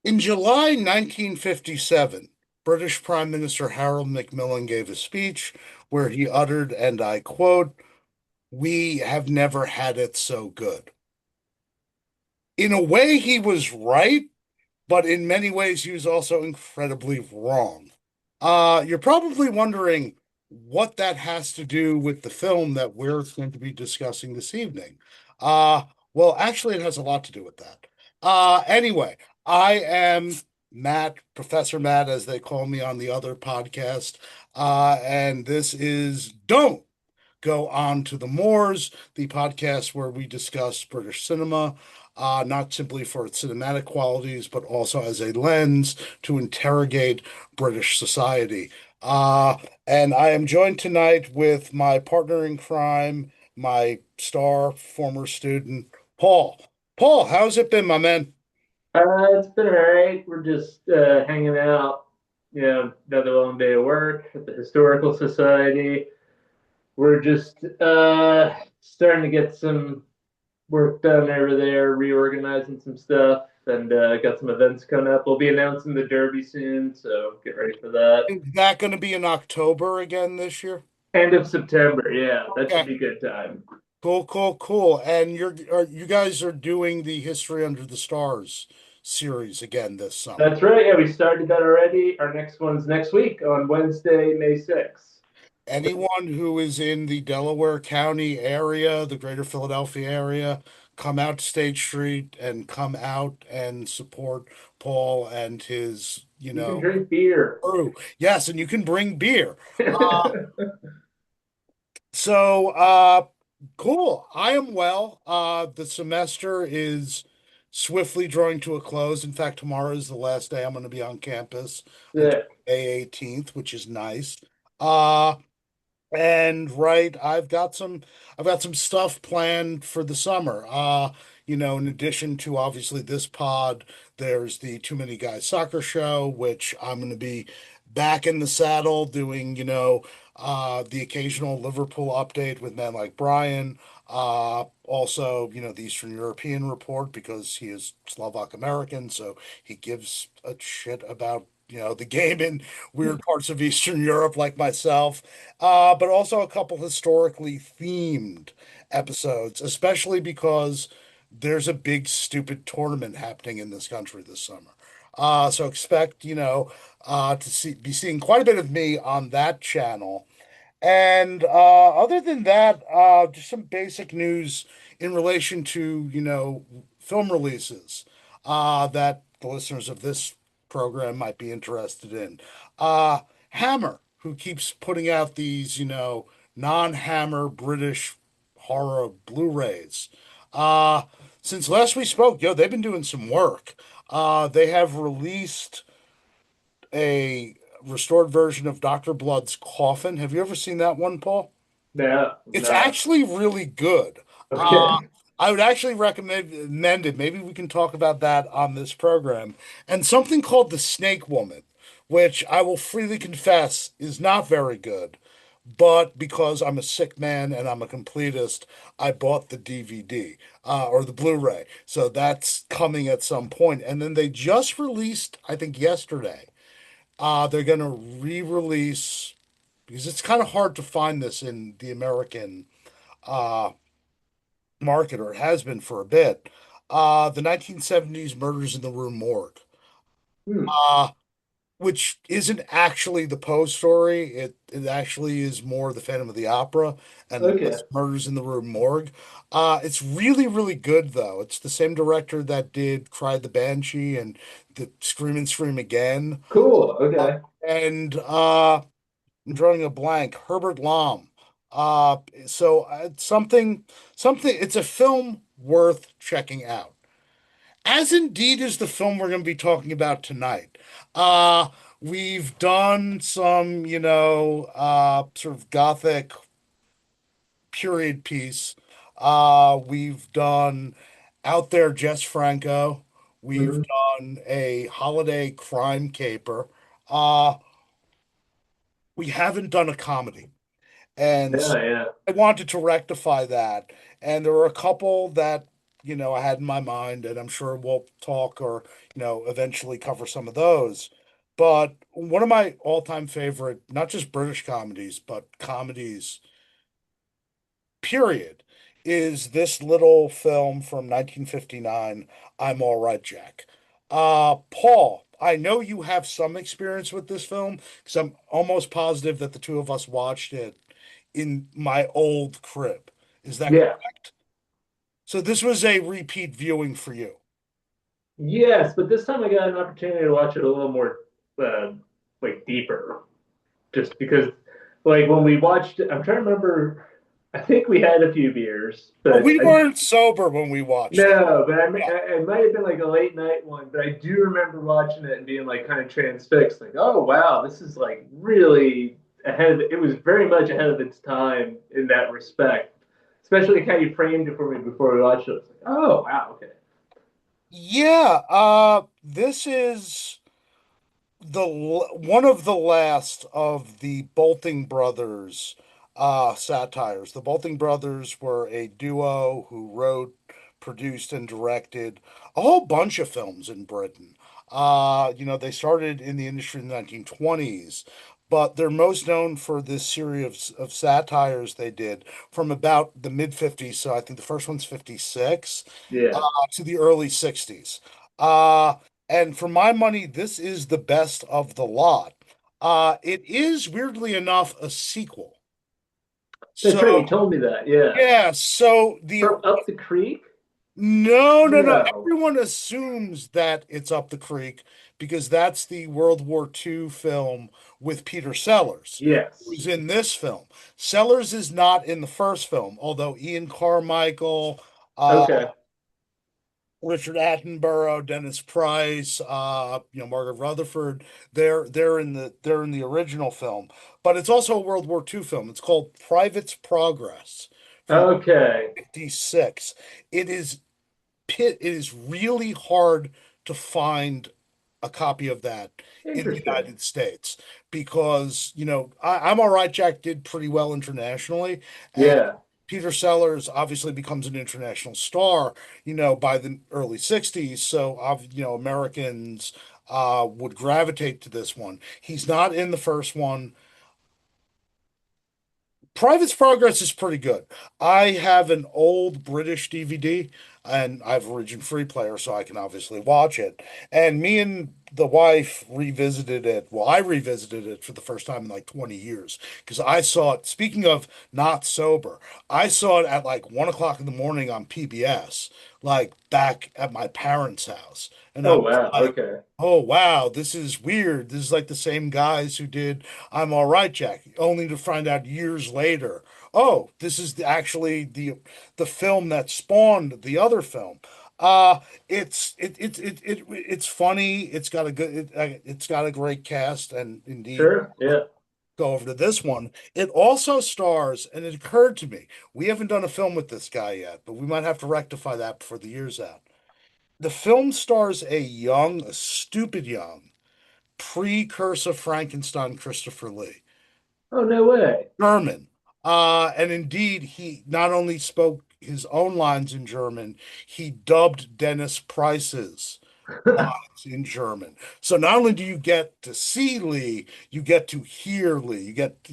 In July 1957, British Prime Minister Harold Macmillan gave a speech where he uttered, and I quote, "We have never had it so good." In a way, he was right, but in many ways, he was also incredibly wrong. You're probably wondering what that has to do with the film that we're going to be discussing this evening. Uh, well, actually, it has a lot to do with that. Anyway, I am Matt, Professor Matt, as they call me on the other podcast, and this is Don't Go On to the Moors, the podcast where we discuss British cinema, not simply for its cinematic qualities, but also as a lens to interrogate British society. Uh, and I am joined tonight with my partner in crime, my star former student, Paul. Paul, how's it been, my man? It's been all right. We're just hanging out, another long day of work at the Historical Society. We're just starting to get some work done over there, reorganizing some stuff, and got some events coming up. We'll be announcing the Derby soon, so get ready for that. Is that going to be in October again this year? End of September, yeah, that should Okay. be good time. Cool, cool, cool. And you guys are doing the History Under the Stars series again this summer. That's right. Yeah, we started that already. Our next one's next week on Wednesday, May 6th. Anyone who is in the Delaware County area, the greater Philadelphia area, come out to State Street and come out and support Paul and his, You can drink beer. crew. Yes, and you can bring beer. So, cool. I am well. The semester is swiftly drawing to a close. In fact, tomorrow is the last day I'm going to be on campus until Sick. May 18th, which is nice. Uh, and right, I've got some stuff planned for the summer. In addition to obviously this pod, there's the Too Many Guys soccer show, which I'm going to be back in the saddle doing, the occasional Liverpool update with men like Brian. Also, the Eastern European report because he is Slovak American, so he gives a shit about, the game in weird parts of Eastern Europe like myself. But also a couple historically themed episodes, especially because there's a big stupid tournament happening in this country this summer. So expect, to be seeing quite a bit of me on that channel. And other than that, just some basic news in relation to, film releases that the listeners of this program might be interested in. Hammer, who keeps putting out these, non-Hammer British horror Blu-rays. Uh, since last we spoke, they've been doing some work. They have released a restored version of Dr. Blood's Coffin. Have you ever seen that one, Paul? No, It's no. actually really good. Uh, Okay. I would actually recommend it. Maybe we can talk about that on this program. And something called The Snake Woman, which I will freely confess is not very good. But because I'm a sick man and I'm a completist, I bought the DVD or the Blu-ray. So that's coming at some point. And then they just released, I think yesterday, they're going to re-release because it's kind of hard to find this in the American uh, market, or it has been for a bit. The 1970s Murders in the Rue Morgue, Hmm. uh, which isn't actually the Poe story. It actually is more the Phantom of the Opera and Okay. less Murders in the Rue Morgue. It's really, really good, though. It's the same director that did Cry the Banshee and the Scream and Scream Again. Cool. Uh, Okay. and I'm drawing a blank. Herbert Lom. Uh, it's something. It's a film worth checking out. As indeed is the film we're going to be talking about tonight. Uh, we've done some, sort of gothic period piece. We've done Out There, Jess Franco. We've Mhm. done a holiday crime caper. Uh, we haven't done a comedy. And Yeah, so yeah. I wanted to rectify that. And there were a couple that I had in my mind, and I'm sure we'll talk or, eventually cover some of those. But one of my all-time favorite, not just British comedies, but comedies, period, is this little film from 1959, I'm All Right, Jack. Paul, I know you have some experience with this film because I'm almost positive that the two of us watched it in my old crib. Is that Yeah. correct? So this was a repeat viewing for you. Yes, but this time I got an opportunity to watch it a little more uh, like deeper. Just because like when we watched it, I'm trying to remember. I think we had a few beers, Well, but we weren't sober when we watched it. no, but Yeah. it might have been like a late night one. But I do remember watching it and being like kind of transfixed, like, oh wow, this is like really ahead of it. It was very much ahead of its time in that respect, especially how you framed it for me before we watched it. It's like, oh wow, okay, Yeah, this is one of the last of the Bolting brothers satires. The Bolting brothers were a duo who wrote, produced, and directed a whole bunch of films in Britain. They started in the industry in the 1920s, but they're most known for this series of satires they did from about the mid 50s. So I think the first one's 56 yeah, to the early 60s. Uh, and for my money, this is the best of the lot. It is weirdly enough a sequel. that's So right. You told me that. Yeah, yeah, so the from up the creek. no, no, no. No. Everyone assumes that it's Up the Creek because that's the World War II film with Peter Sellers, Yes. who's in this film. Sellers is not in the first film, although Ian Carmichael, uh, Okay. Richard Attenborough, Dennis Price, Margaret Rutherford. They're in the original film, but it's also a World War II film. It's called Private's Progress from Okay. '56. It is it is really hard to find a copy of that in the Interesting. United States because, I'm All Right, Jack did pretty well internationally, and Yeah. Peter Sellers obviously becomes an international star, by the early 60s. So, Americans would gravitate to this one. He's not in the first one. Private's Progress is pretty good. I have an old British DVD and I have a region free player, so I can obviously watch it. And me and the wife revisited it. Well, I revisited it for the first time in like 20 years because I saw it. Speaking of not sober, I saw it at like 1 o'clock in the morning on PBS, like back at my parents' house. And I Oh was wow. like, Okay. oh, wow, this is weird. This is like the same guys who did I'm All Right, Jack, only to find out years later, oh, this is actually the film that spawned the other film. Uh, it's funny. It's got a great cast, and indeed, Sure. Yeah. go over to this one. It also stars, and it occurred to me, we haven't done a film with this guy yet, but we might have to rectify that before the year's out. The film stars a stupid young, precursor Frankenstein Christopher Lee. Oh no way. German. And indeed, he not only spoke his own lines in German, he dubbed Dennis Price's lines in German. So not only do you get to see Lee, you get to hear Lee. You get,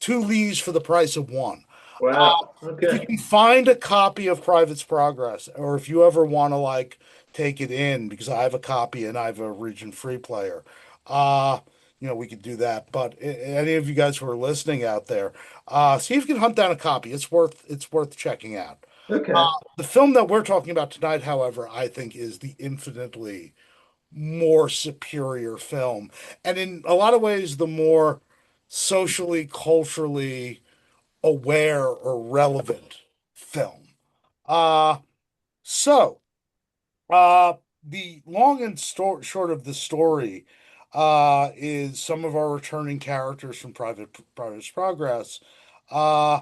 two Lees for the price of one. Wow. If you Okay. can find a copy of Private's Progress, or if you ever want to like take it in, because I have a copy and I have a region free player, uh, we could do that. But any of you guys who are listening out there, see if you can hunt down a copy. It's worth checking out. Okay. The film that we're talking about tonight, however, I think is the infinitely more superior film, and in a lot of ways, the more socially, culturally aware or relevant film. Uh, so, uh, the long and short of the story is some of our returning characters from Private Progress uh,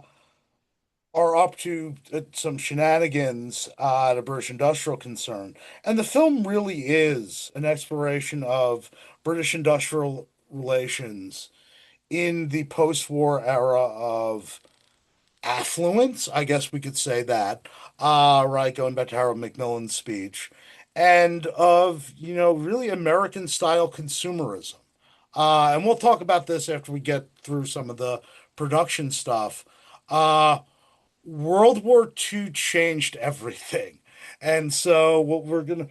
are up to some shenanigans at a British industrial concern. And the film really is an exploration of British industrial relations in the post-war era of affluence, I guess we could say that, right, going back to Harold Macmillan's speech, and of, really American style consumerism. And we'll talk about this after we get through some of the production stuff. Uh, World War II changed everything. And so what we're gonna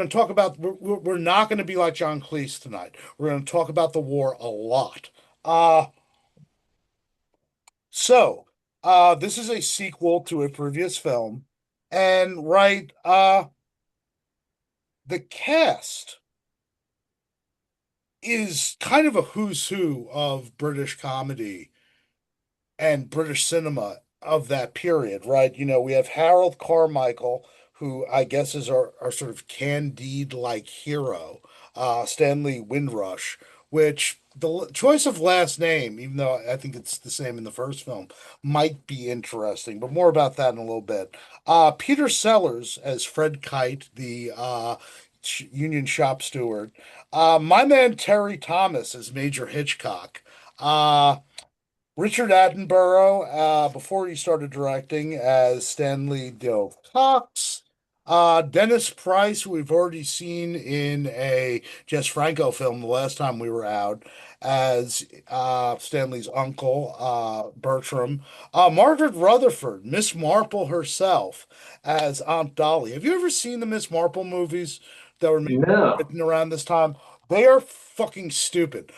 talk about we're not gonna be like John Cleese tonight. We're gonna talk about the war a lot. Uh so this is a sequel to a previous film. And right, the cast is kind of a who's who of British comedy and British cinema of that period, right? We have Harold Carmichael, who I guess is our sort of Candide-like hero, Stanley Windrush, which choice of last name, even though I think it's the same in the first film, might be interesting, but more about that in a little bit. Peter Sellers as Fred Kite, the Union shop steward. My man Terry Thomas as Major Hitchcock. Uh, Richard Attenborough, before he started directing, as Stanley Dove Cox. Dennis Price, who we've already seen in a Jess Franco film the last time we were out, as Stanley's uncle, Bertram. Margaret Rutherford, Miss Marple herself, as Aunt Dolly. Have you ever seen the Miss Marple movies that were made No. written around this time? They are fucking stupid.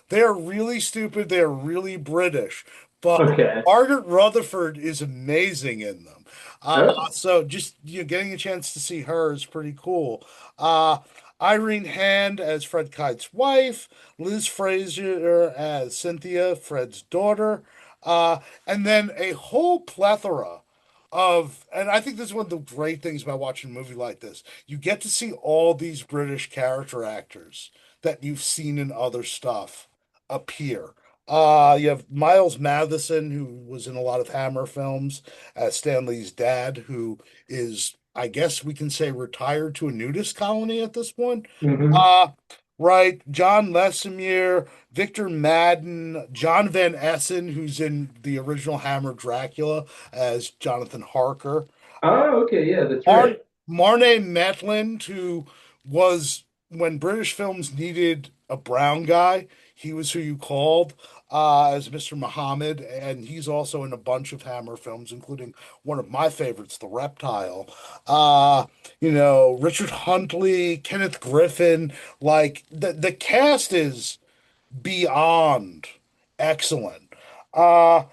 They're really stupid. They're really British. But Okay. Margaret Rutherford is amazing in them. Oh. So just getting a chance to see her is pretty cool. Uh, Irene Hand as Fred Kite's wife, Liz Fraser as Cynthia, Fred's daughter, and then a whole plethora and I think this is one of the great things about watching a movie like this. You get to see all these British character actors that you've seen in other stuff appear. You have Miles Matheson, who was in a lot of Hammer films, as Stanley's dad, who is, I guess we can say, retired to a nudist colony at this point. Hmm. Uh, right. John Lesemire, Victor Madden, John Van Essen, who's in the original Hammer Dracula as Jonathan Harker. Oh, okay. Yeah, that's Mar right. Marnay Maitland, who was, when British films needed a brown guy, he was who you called as Mr. Muhammad, and he's also in a bunch of Hammer films, including one of my favorites, The Reptile. Richard Huntley, Kenneth Griffin, like the cast is beyond excellent. Uh,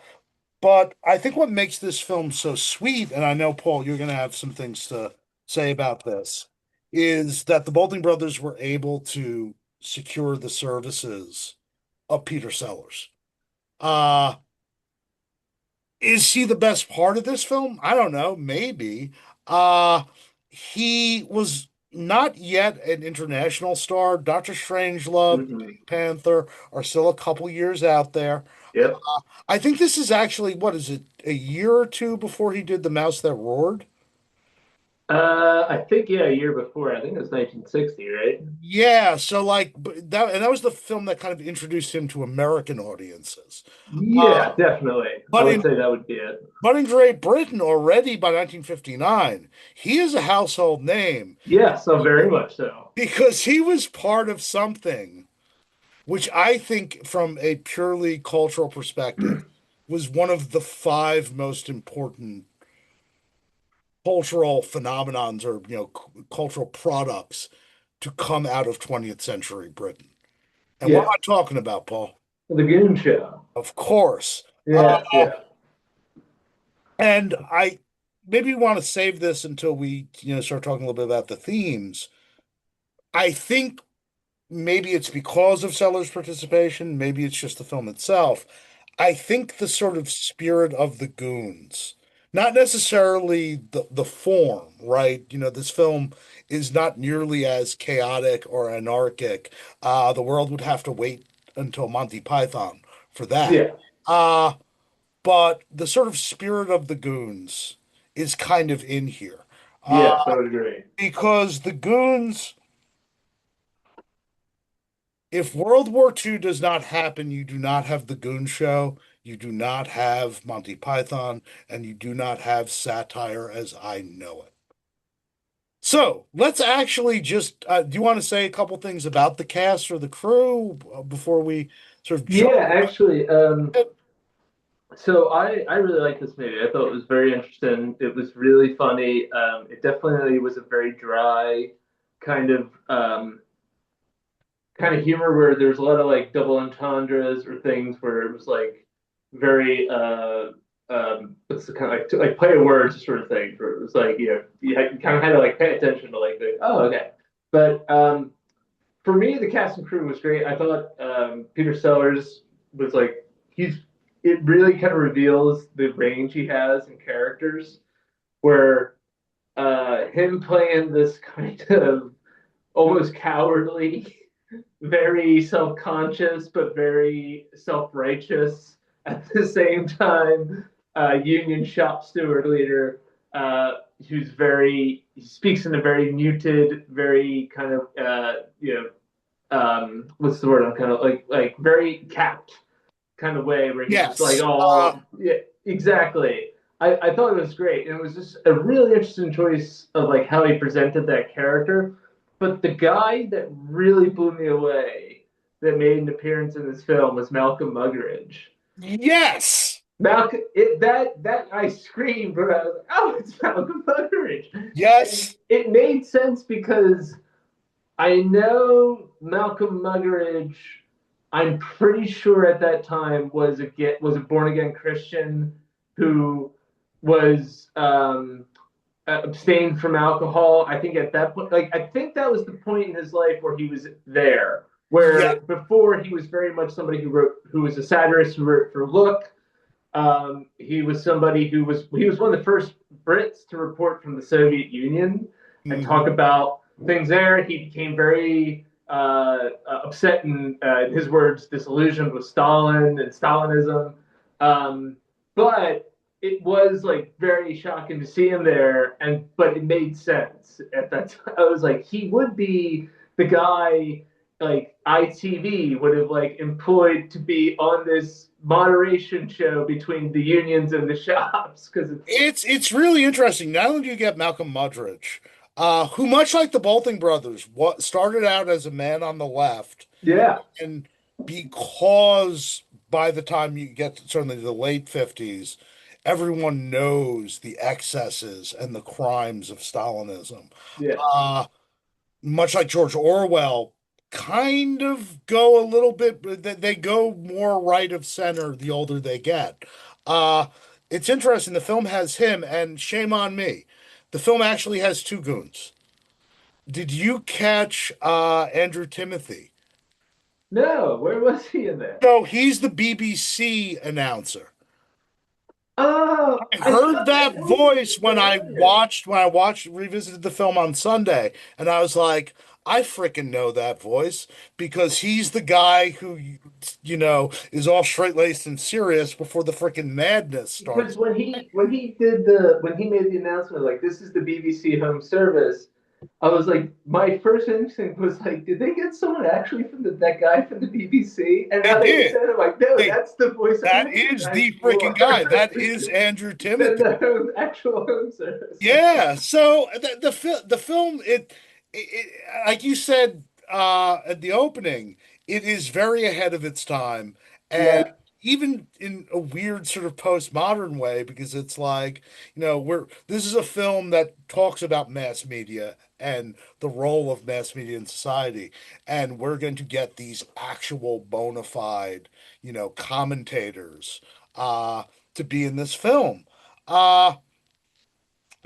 but I think what makes this film so sweet, and I know, Paul, you're going to have some things to say about this, is that the Baldwin brothers were able to secure the services of Peter Sellers. Uh, is he the best part of this film? I don't know, maybe. Uh, he was not yet an international star. Doctor Strangelove, Hmm. Pink Panther are still a couple years out there. Yep. I think this is actually, what is it, a year or two before he did The Mouse That Roared? I think yeah, a year before. I think it was 1960, right? Yeah, so like that was the film that kind of introduced him to American audiences. Uh, Yeah, definitely. I but would in say that would be it. but in Great Britain already by 1959, he is a household name Yeah, so very much so. because he was part of something which I think from a purely cultural perspective was one of the five most important cultural phenomenons or cultural products to come out of 20th century Britain. And what am Yeah, I talking about, Paul? the Goon Show. Of course. Uh, Yeah, yeah. and I maybe want to save this until we start talking a little bit about the themes. I think maybe it's because of Sellers' participation, maybe it's just the film itself. I think the sort of spirit of the goons, not necessarily the form, right? This film is not nearly as chaotic or anarchic. The world would have to wait until Monty Python for that. Yeah. Uh, but the sort of spirit of the goons is kind of in here. Uh, Yes, I would agree. because the goons, if World War II does not happen, you do not have the Goon Show. You do not have Monty Python, and you do not have satire as I know it. So let's actually just, do you want to say a couple things about the cast or the crew before we sort of jump? Yeah, actually, so I really like this movie. I thought it was very interesting. It was really funny. It definitely was a very dry kind of kind of humor where there's a lot of like double entendres or things where it was like very what's the kind of like play of words sort of thing where it was like you kind of had to like pay attention to like oh okay. But for me the cast and crew was great. I thought Peter Sellers was like he's it really kind of reveals the range he has in characters where him playing this kind of almost cowardly, very self-conscious but very self-righteous at the same time. Union shop steward leader who's very he speaks in a very muted, very kind of what's the word? I'm kind of like very capped kind of way where he's just like, Yes. oh yeah, exactly. I thought it was great, and it was just a really interesting choice of like how he presented that character. But the guy that really blew me away that made an appearance in this film was Malcolm Muggeridge. Yes. Malcolm, that I screamed, but I was like, oh, it's Malcolm Muggeridge, and Yes. it made sense because I know Malcolm Muggeridge. I'm pretty sure at that time was a born again Christian who was abstained from alcohol. I think at that point, like I think that was the point in his life where he was there. Yeah. Where before he was very much somebody who was a satirist who wrote for Look. He was somebody he was one of the first Brits to report from the Soviet Union and talk Mhm. about things there. He became very upset and, in his words, disillusioned with Stalin and Stalinism. Um, but it was like very shocking to see him there, and but it made sense at that time. I was like, he would be the guy like ITV would have like employed to be on this moderation show between the unions and the shops because it's It's really interesting. Not only do you get Malcolm Muggeridge, who much like the Bolting brothers, what started out as a man on the left, yeah and because by the time you get to certainly the late 50s, everyone knows the excesses and the crimes of Stalinism. yeah Uh, Much like George Orwell, kind of go a little bit, they go more right of center the older they get. Uh, it's interesting. The film has him, and shame on me. The film actually has two goons. Did you catch Andrew Timothy? no where was he in that So he's the BBC announcer. oh I I heard thought that that name voice was familiar when I watched revisited the film on Sunday, and I was like, I freaking know that voice because he's the guy who, is all straight-laced and serious before the freaking madness because starts. when he made the announcement like this is the BBC home service. I was like, my first instinct was like, did they get someone actually from that guy from the BBC? And They now that you did. said it, I'm like, no, They that's the voice I That is recognize the freaking guy. more That is Andrew than Timothy. the actual home service. Yeah. So the film like you said at the opening, it is very ahead of its time, and Yeah, even in a weird sort of postmodern way because it's like we're this is a film that talks about mass media and the role of mass media in society, and we're going to get these actual bona fide commentators uh to be in this film. Uh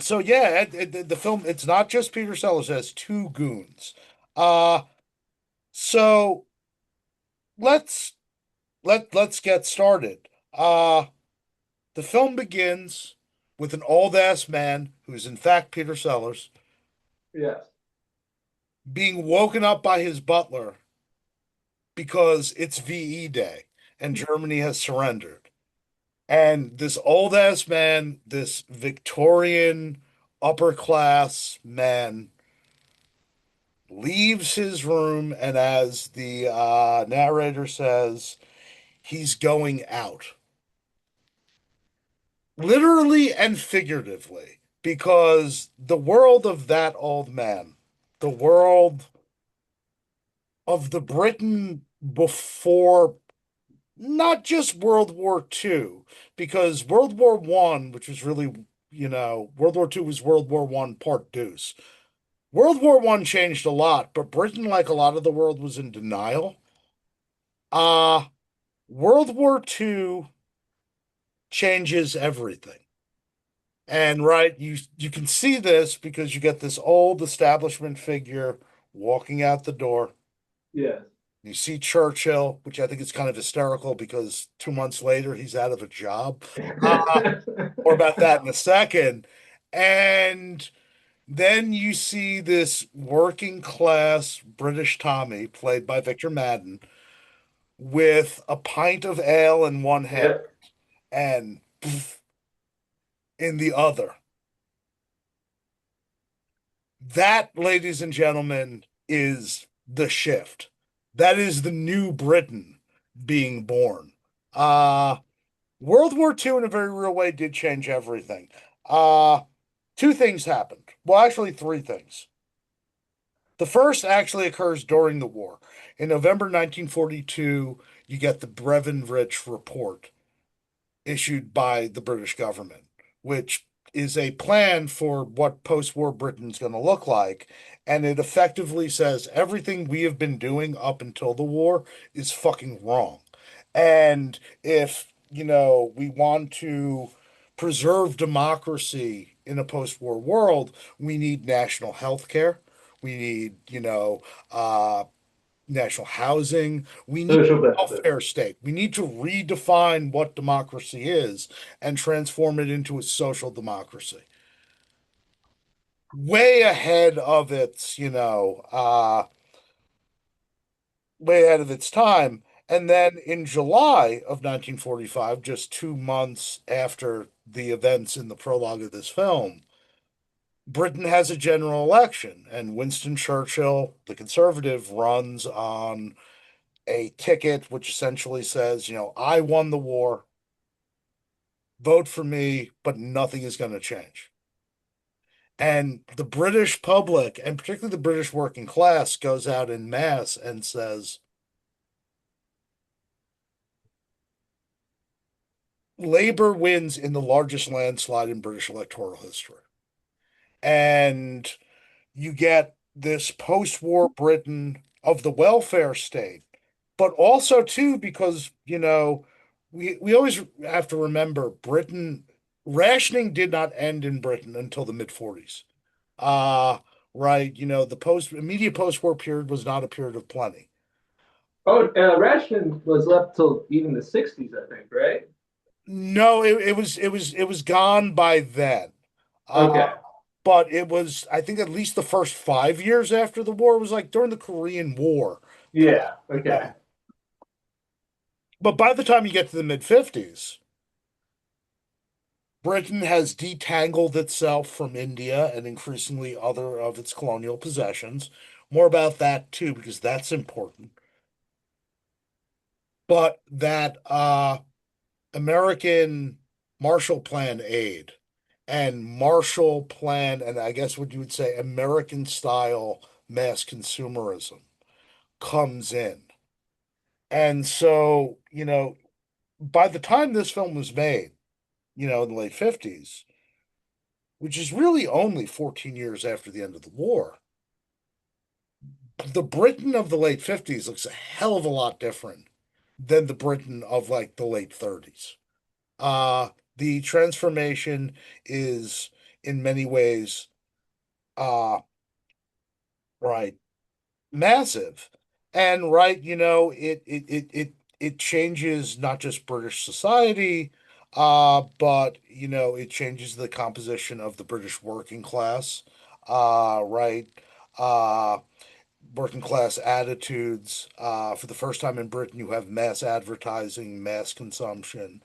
so yeah, the film it's not just Peter Sellers, it has two goons. Uh so let's let's get started. The film begins with an old ass man who's in fact Peter Sellers yes, being woken up by his butler because it's VE Day and Germany has surrendered. And this old ass man, this Victorian upper class man leaves his room, and as the narrator says, he's going out. literally and figuratively, because the world of that old man, the world of the Britain before not just World War II, because World War One, which was really, World War Two was World War One part deuce. World War One changed a lot, but Britain, like a lot of the world, was in denial. Uh, World War Two changes everything. And right, you can see this because you get this old establishment figure walking out the door. Yes. You see Churchill, which I think is kind of hysterical because 2 months later he's out of a job. Uh, More about that in a second. And then you see this working class British Tommy, played by Victor Madden, with a pint of ale in one hand Yep. and pff, in the other. That, ladies and gentlemen, is the shift. That is the new Britain being born. Uh, World War II, in a very real way, did change everything. Uh, Two things happened. Well, actually, three things. The first actually occurs during the war. In November 1942, you get the Brevin-Rich Report issued by the British government, which is a plan for what post-war Britain's going to look like. And it effectively says everything we have been doing up until the war is fucking wrong. And if, we want to preserve democracy in a post-war world, we need national health care. We need, national housing. We need Social a benefits. welfare state. We need to redefine what democracy is and transform it into a social democracy. Way ahead of its, way ahead of its time. And then in July of 1945, just 2 months after the events in the prologue of this film, Britain has a general election, and Winston Churchill, the conservative, runs on a ticket which essentially says, I won the war, vote for me, but nothing is going to change. And the British public, and particularly the British working class, goes out in mass and says, Labour wins in the largest landslide in British electoral history. And you get this post-war Britain of the welfare state, but also too because we always have to remember Britain rationing did not end in Britain until the mid 40s. Uh right, the post immediate post-war period was not a period of plenty. Oh, ration was left till even the 60s, I think, right? No, it was gone by then. Okay. But it was, I think, at least the first 5 years after the war was like during the Korean War. Yeah. You Okay. know, But by the time you get to the mid 50s, Britain has detangled itself from India and increasingly other of its colonial possessions. More about that too, because that's important. But that American Marshall Plan aid and Marshall Plan, and I guess what you would say American style mass consumerism comes in. And so, by the time this film was made, in the late 50s, which is really only 14 years after the end of the war, the Britain of the late 50s looks a hell of a lot different than the Britain of like the late 30s. The transformation is in many ways right massive. And right, it changes not just British society, but it changes the composition of the British working class. Right. Uh Working class attitudes. For the first time in Britain, you have mass advertising, mass consumption.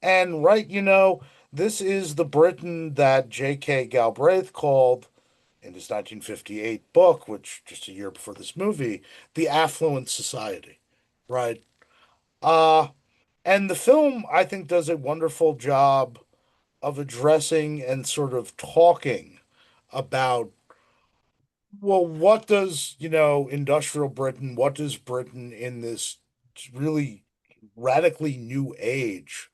And right, this is the Britain that J.K. Galbraith called in his 1958 book, which just a year before this movie, The Affluent Society, right? Uh, and the film, I think, does a wonderful job of addressing and sort of talking about, well, what does, industrial Britain, what does Britain in this really radically new age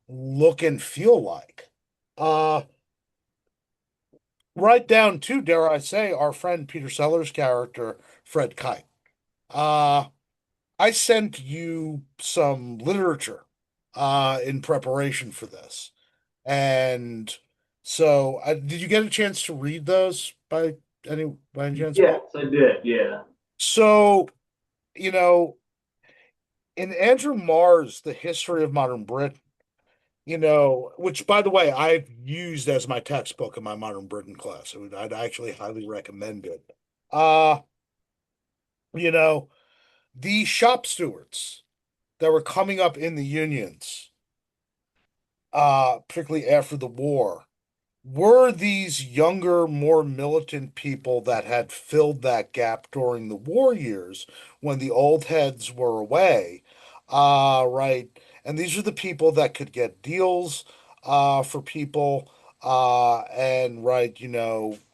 look and feel like? Uh, right down to, dare I say, our friend Peter Sellers' character, Fred Kite. Uh, I sent you some literature in preparation for this. And so, did you get a chance to read those by any chance, Paul? Yes, I did. Yeah. So, you know, in Andrew Marr's The History of Modern Britain, which by the way, I've used as my textbook in my Modern Britain class. I'd actually highly recommend it. Uh, you know, the shop stewards that were coming up in the unions, particularly after the war, were these younger, more militant people that had filled that gap during the war years when the old heads were away. Right. And these are the people that could get deals for people and, right,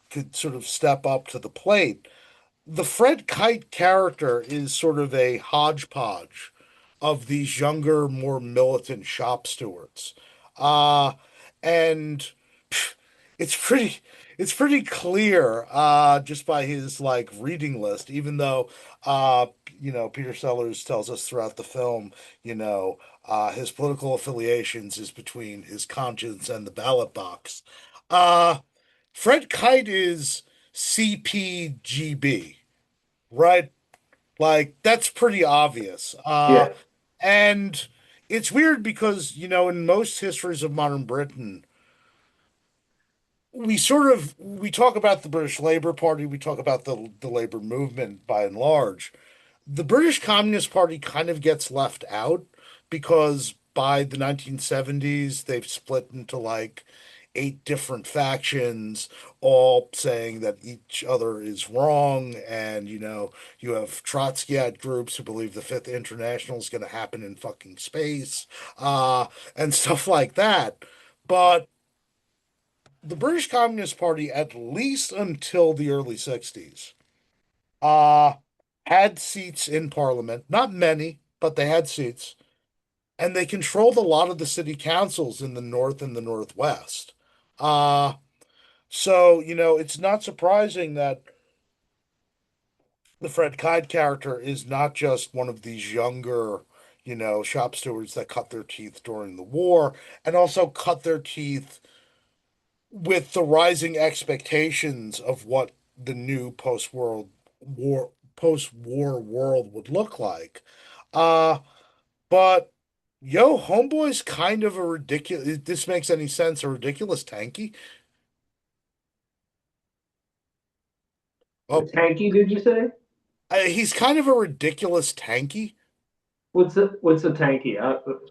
could sort of step up to the plate. The Fred Kite character is sort of a hodgepodge of these younger, more militant shop stewards. Uh, and pff, it's pretty it's pretty clear just by his like reading list, even though uh Peter Sellers tells us throughout the film, his political affiliations is between his conscience and the ballot box. Uh Fred Kite is CPGB, right? Like that's pretty obvious. Yeah. And it's weird because, in most histories of modern Britain, we talk about the British Labour Party, we talk about the labor movement by and large. The British Communist Party kind of gets left out because by the 1970s they've split into like eight different factions, all saying that each other is wrong. And you have Trotskyite groups who believe the Fifth International is going to happen in fucking space, uh, and stuff like that. But the British Communist Party, at least until the early 60s, uh, had seats in Parliament. Not many, but they had seats. And they controlled a lot of the city councils in the North and the Northwest. Uh, so, it's not surprising that the Fred Kite character is not just one of these younger, shop stewards that cut their teeth during the war and also cut their teeth with the rising expectations of what the new post-war world would look like. Uh, but Homeboy's kind of a ridiculous, if this makes any sense, a ridiculous tanky. A Oh, tanky, did you say? he's kind of a ridiculous tanky. What's a tanky?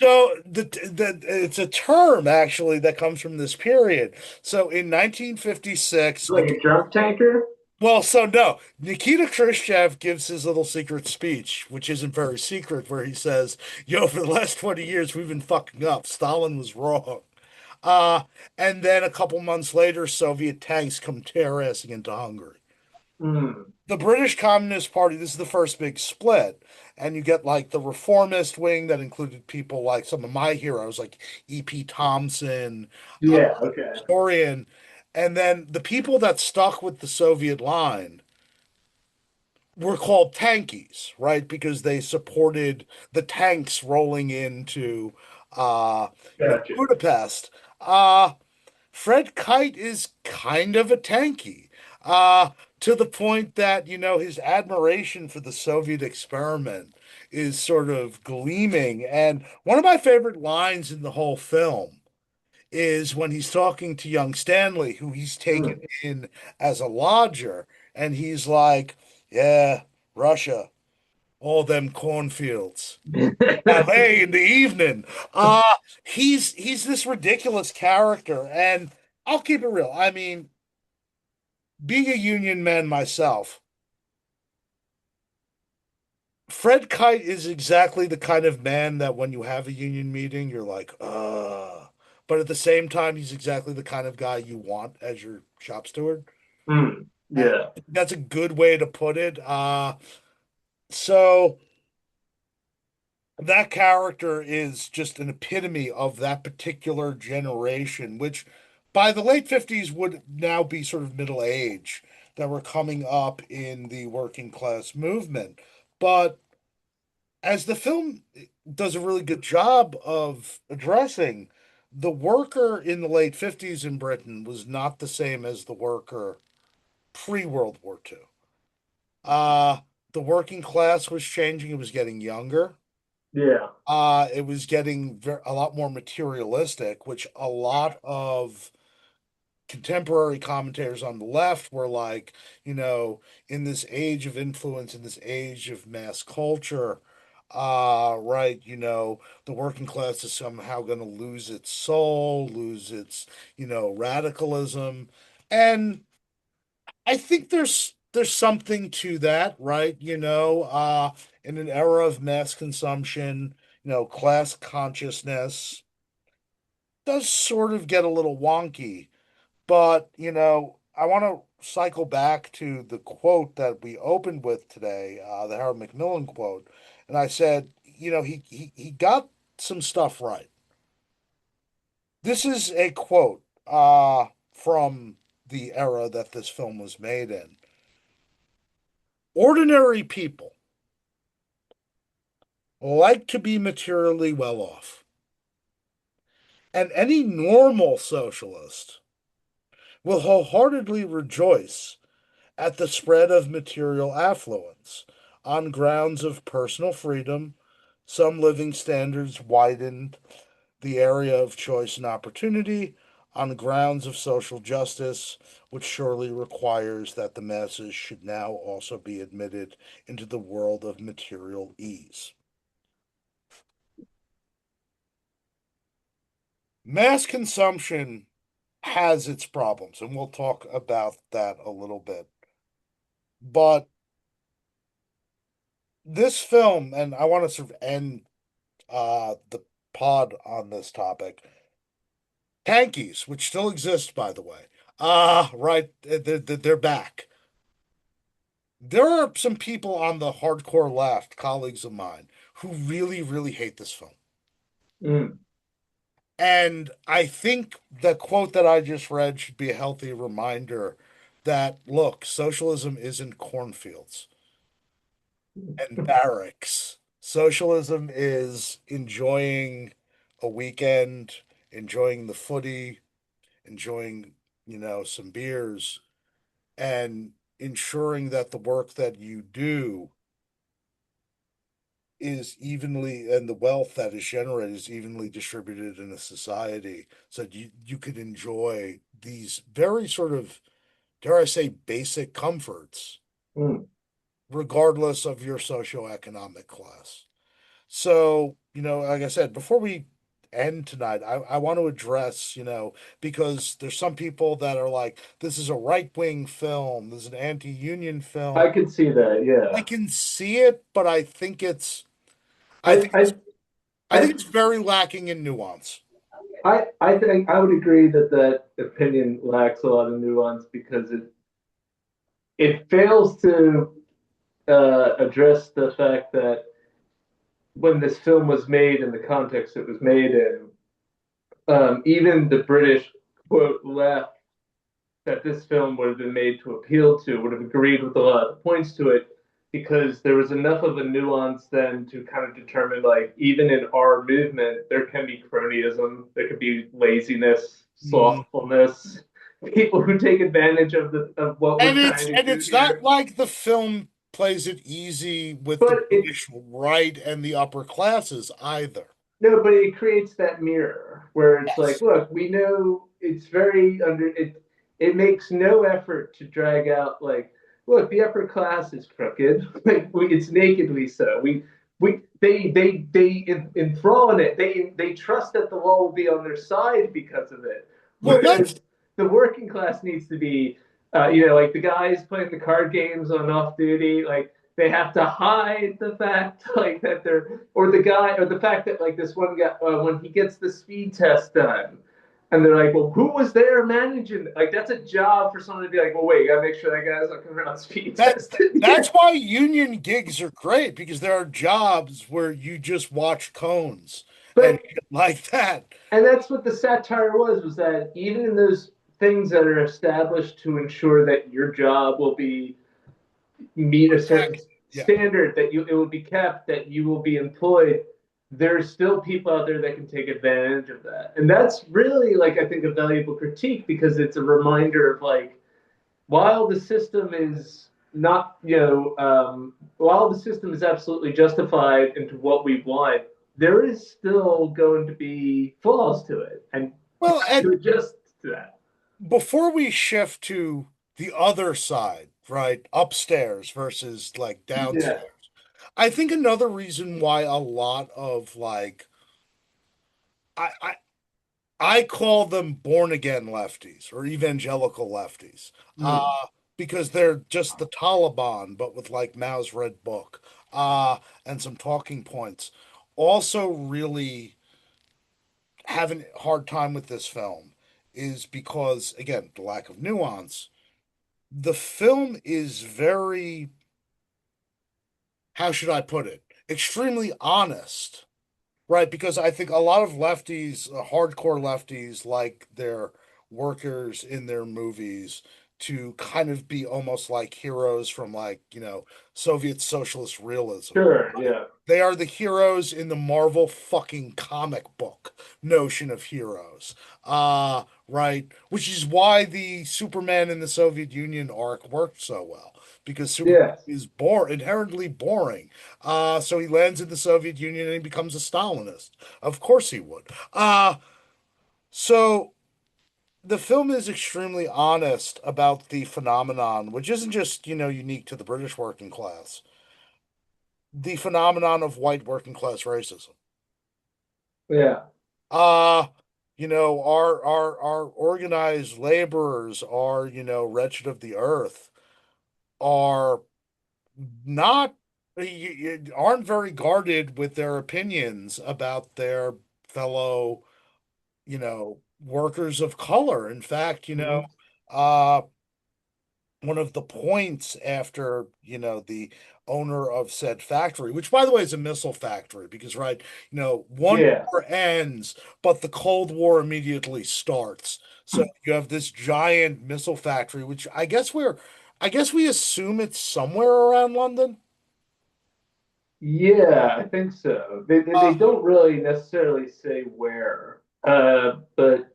So it's a term actually that comes from this period. So in 1956, Like a drunk tanker? well, so no, Nikita Khrushchev gives his little secret speech, which isn't very secret, where he says, for the last 20 years, we've been fucking up. Stalin was wrong. Uh, and then a couple months later, Soviet tanks come tear-assing into Hungary. Hmm. The British Communist Party, this is the first big split. And you get like the reformist wing that included people like some of my heroes, like E.P. Thompson, uh, Yeah, okay. historian. And then the people that stuck with the Soviet line were called tankies, right? Because they supported the tanks rolling into Gotcha. Budapest. Fred Kite is kind of a tanky. Uh to the point that, his admiration for the Soviet experiment is sort of gleaming. And one of my favorite lines in the whole film is when he's talking to young Stanley, who he's taken Hmm. in as a lodger, and he's like, "Yeah, Russia, all them cornfields, LA in the evening." He's this ridiculous character, and I'll keep it real. I mean, being a union man myself, Fred Kite is exactly the kind of man that when you have a union meeting, you're like, but at the same time, he's exactly the kind of guy you want as your shop steward. Uh, Yeah. that's a good way to put it. So that character is just an epitome of that particular generation, which by the late 50s would now be sort of middle age, that were coming up in the working class movement. But as the film does a really good job of addressing, the worker in the late 50s in Britain was not the same as the worker pre-World War II. Uh, the working class was changing, it was getting younger. Yeah. It was getting a lot more materialistic, which a lot of contemporary commentators on the left were like, in this age of influence, in this age of mass culture, right, the working class is somehow going to lose its soul, lose its, radicalism. And I think there's something to that, right? In an era of mass consumption, class consciousness does sort of get a little wonky. But, I want to cycle back to the quote that we opened with today, the Harold Macmillan quote. And I said, he got some stuff right. This is a quote from the era that this film was made in. Ordinary people like to be materially well off, and any normal socialist will wholeheartedly rejoice at the spread of material affluence on grounds of personal freedom, some living standards widened the area of choice and opportunity, on grounds of social justice, which surely requires that the masses should now also be admitted into the world of material ease. Mass consumption has its problems, and we'll talk about that a little bit. But this film, and I want to sort of end the pod on this topic. Tankies, which still exist, by the way. Right, they're back. There are some people on the hardcore left, colleagues of mine, who really, really hate this film. Mm. And I think the quote that I just read should be a healthy reminder that, look, socialism isn't cornfields and barracks. Socialism is enjoying a weekend, enjoying the footy, enjoying, some beers, and ensuring that the work that you do is evenly, and the wealth that is generated is evenly distributed in a society, so that you could enjoy these very sort of, dare I say, basic comforts Mm. regardless of your socioeconomic class. So, like I said, before we end tonight, I want to address, because there's some people that are like, this is a right-wing film, this is an anti-union film. I could see that. I Yeah. can see it, but I I think it's I I think I it's very lacking in nuance. I think I would agree that that opinion lacks a lot of nuance because it fails to address the fact that when this film was made in the context it was made in, even the British quote left that this film would have been made to appeal to would have agreed with a lot of the points to it because there was enough of a nuance then to kind of determine like even in our movement there can be cronyism, there could be laziness, Mm. slothfulness, people who take advantage of the of what we're And trying to do it's not here. like the film plays it easy with the But it British right and the upper classes either. No, but it creates that mirror where it's like, Yes. look, we know it's very under it. It makes no effort to drag out like, look, the upper class is crooked. Like it's nakedly so. They enthrall in it. They trust that the law will be on their side because of it. Well, let's Whereas the working class needs to be, like the guys playing the card games on off duty, like they have to hide the fact like that they're or the guy or the fact that like this one guy when he gets the speed test done, And they're like, well, who was there managing? Like, that's a job for someone to be like, well, wait, you gotta make sure that guy's not coming around speed That tested. that's Yeah. why union gigs are great because there are jobs where you just watch cones and But, shit like that. and that's what the satire was that even in those things that are established to ensure that your job will be meet a certain Protect. Yeah. standard, that you it will be kept, that you will be employed, there's still people out there that can take advantage of that. And that's really like I think a valuable critique because it's a reminder of like while the system is not, while the system is absolutely justified into what we want, there is still going to be flaws to it, and you Well, have and to adjust to that. before we shift to the other side, right, upstairs versus like Yeah, downstairs, I think another reason why a lot of like I I, I call them born again lefties or evangelical lefties, mm. because they're just the Taliban, but with like Mao's Red Book, and some talking points. Also, really having a hard time with this film is because, again, the lack of nuance. The film is very, how should I put it, extremely honest, right? Because I think a lot of lefties, hardcore lefties, like their workers in their movies to kind of be almost like heroes from like, Soviet socialist realism. Sure, Right? yeah, They are the heroes in the Marvel fucking comic book notion of heroes. Right? Which is why the Superman in the Soviet Union arc worked so well. Because Superman yeah, is inherently boring. So he lands in the Soviet Union and he becomes a Stalinist. Of course he would. So the film is extremely honest about the phenomenon, which isn't just, unique to the British working class, the phenomenon of white working class racism. yeah, Uh, our organized laborers are, wretched of the earth, are not aren't very guarded with their opinions about their fellow, workers of color. In fact, mhm. uh, one of the points after, the owner of said factory, which by the way is a missile factory, because right, one Yeah, war ends, but the Cold War immediately starts. So you have this giant missile factory, which I guess we assume it's somewhere around London. yeah, I think so. They Uh, don't really necessarily say where, but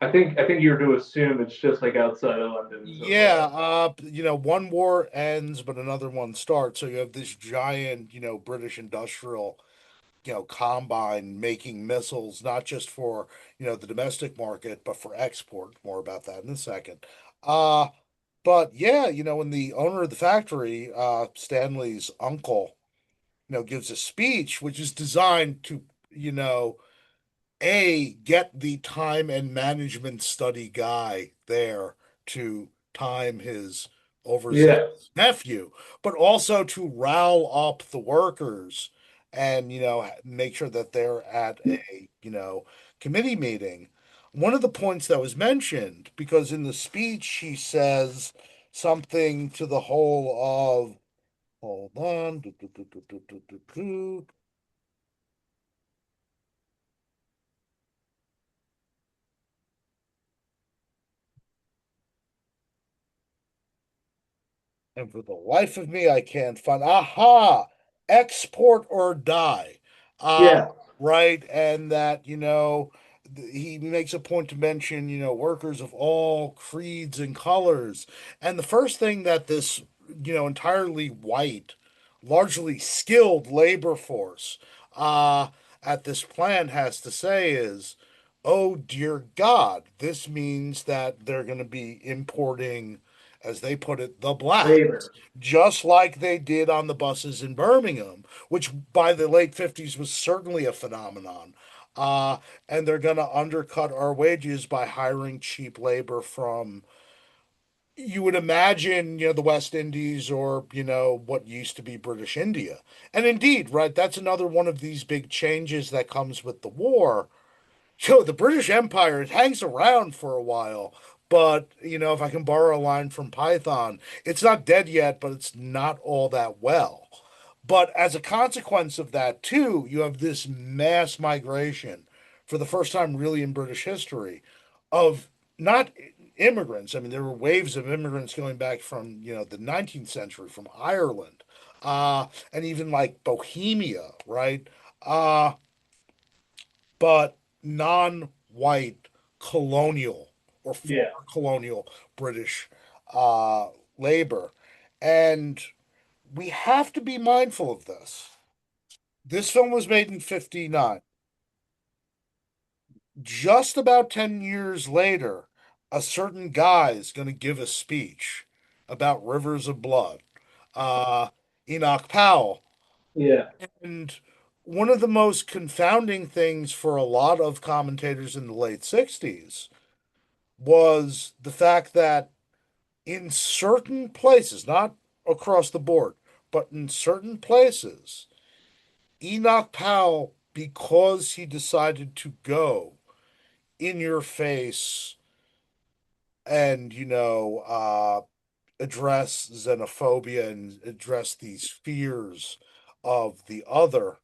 I think you're to assume it's just like outside of London Yeah, somewhere. one war ends, but another one starts. So you have this giant, British industrial, combine making missiles, not just for, the domestic market, but for export. More about that in a second. Uh, but yeah, when the owner of the factory, Stanley's uncle, gives a speech, which is designed to, you know, get the time and management study guy there to time his Yeah, overzealous nephew, but also to rile up the workers and, make sure that they're at a, committee meeting. One of the points that was mentioned, because in the speech he says something to the whole of, hold on, and for the life of me, I can't find. Aha! Export or die. Uh, yeah, right. And that, he makes a point to mention, workers of all creeds and colors. And the first thing that this, entirely white, largely skilled labor force, uh, at this plant has to say is, oh dear God, this means that they're going to be importing, as they put it, the blacks, labor. just like they did on the buses in Birmingham, which by the late 50s was certainly a phenomenon. Uh, and they're going to undercut our wages by hiring cheap labor from, you would imagine, the West Indies or, what used to be British India. And indeed, right, that's another one of these big changes that comes with the war The British Empire, it hangs around for a while, but if I can borrow a line from Python, it's not dead yet, but it's not all that well. But as a consequence of that, too, you have this mass migration for the first time really in British history of not immigrants. I mean, there were waves of immigrants going back from, the 19th century, from Ireland, and even like Bohemia, right? Uh, but non-white colonial or former Yeah. colonial British uh, labor. And we have to be mindful of this. This film was made in 59. Just about 10 years later, a certain guy is going to give a speech about rivers of blood. Uh, Enoch Powell. Yeah. And one of the most confounding things for a lot of commentators in the late 60s was the fact that in certain places, not across the board, but in certain places, Enoch Powell, because he decided to go in your face and, address xenophobia and address these fears of the other,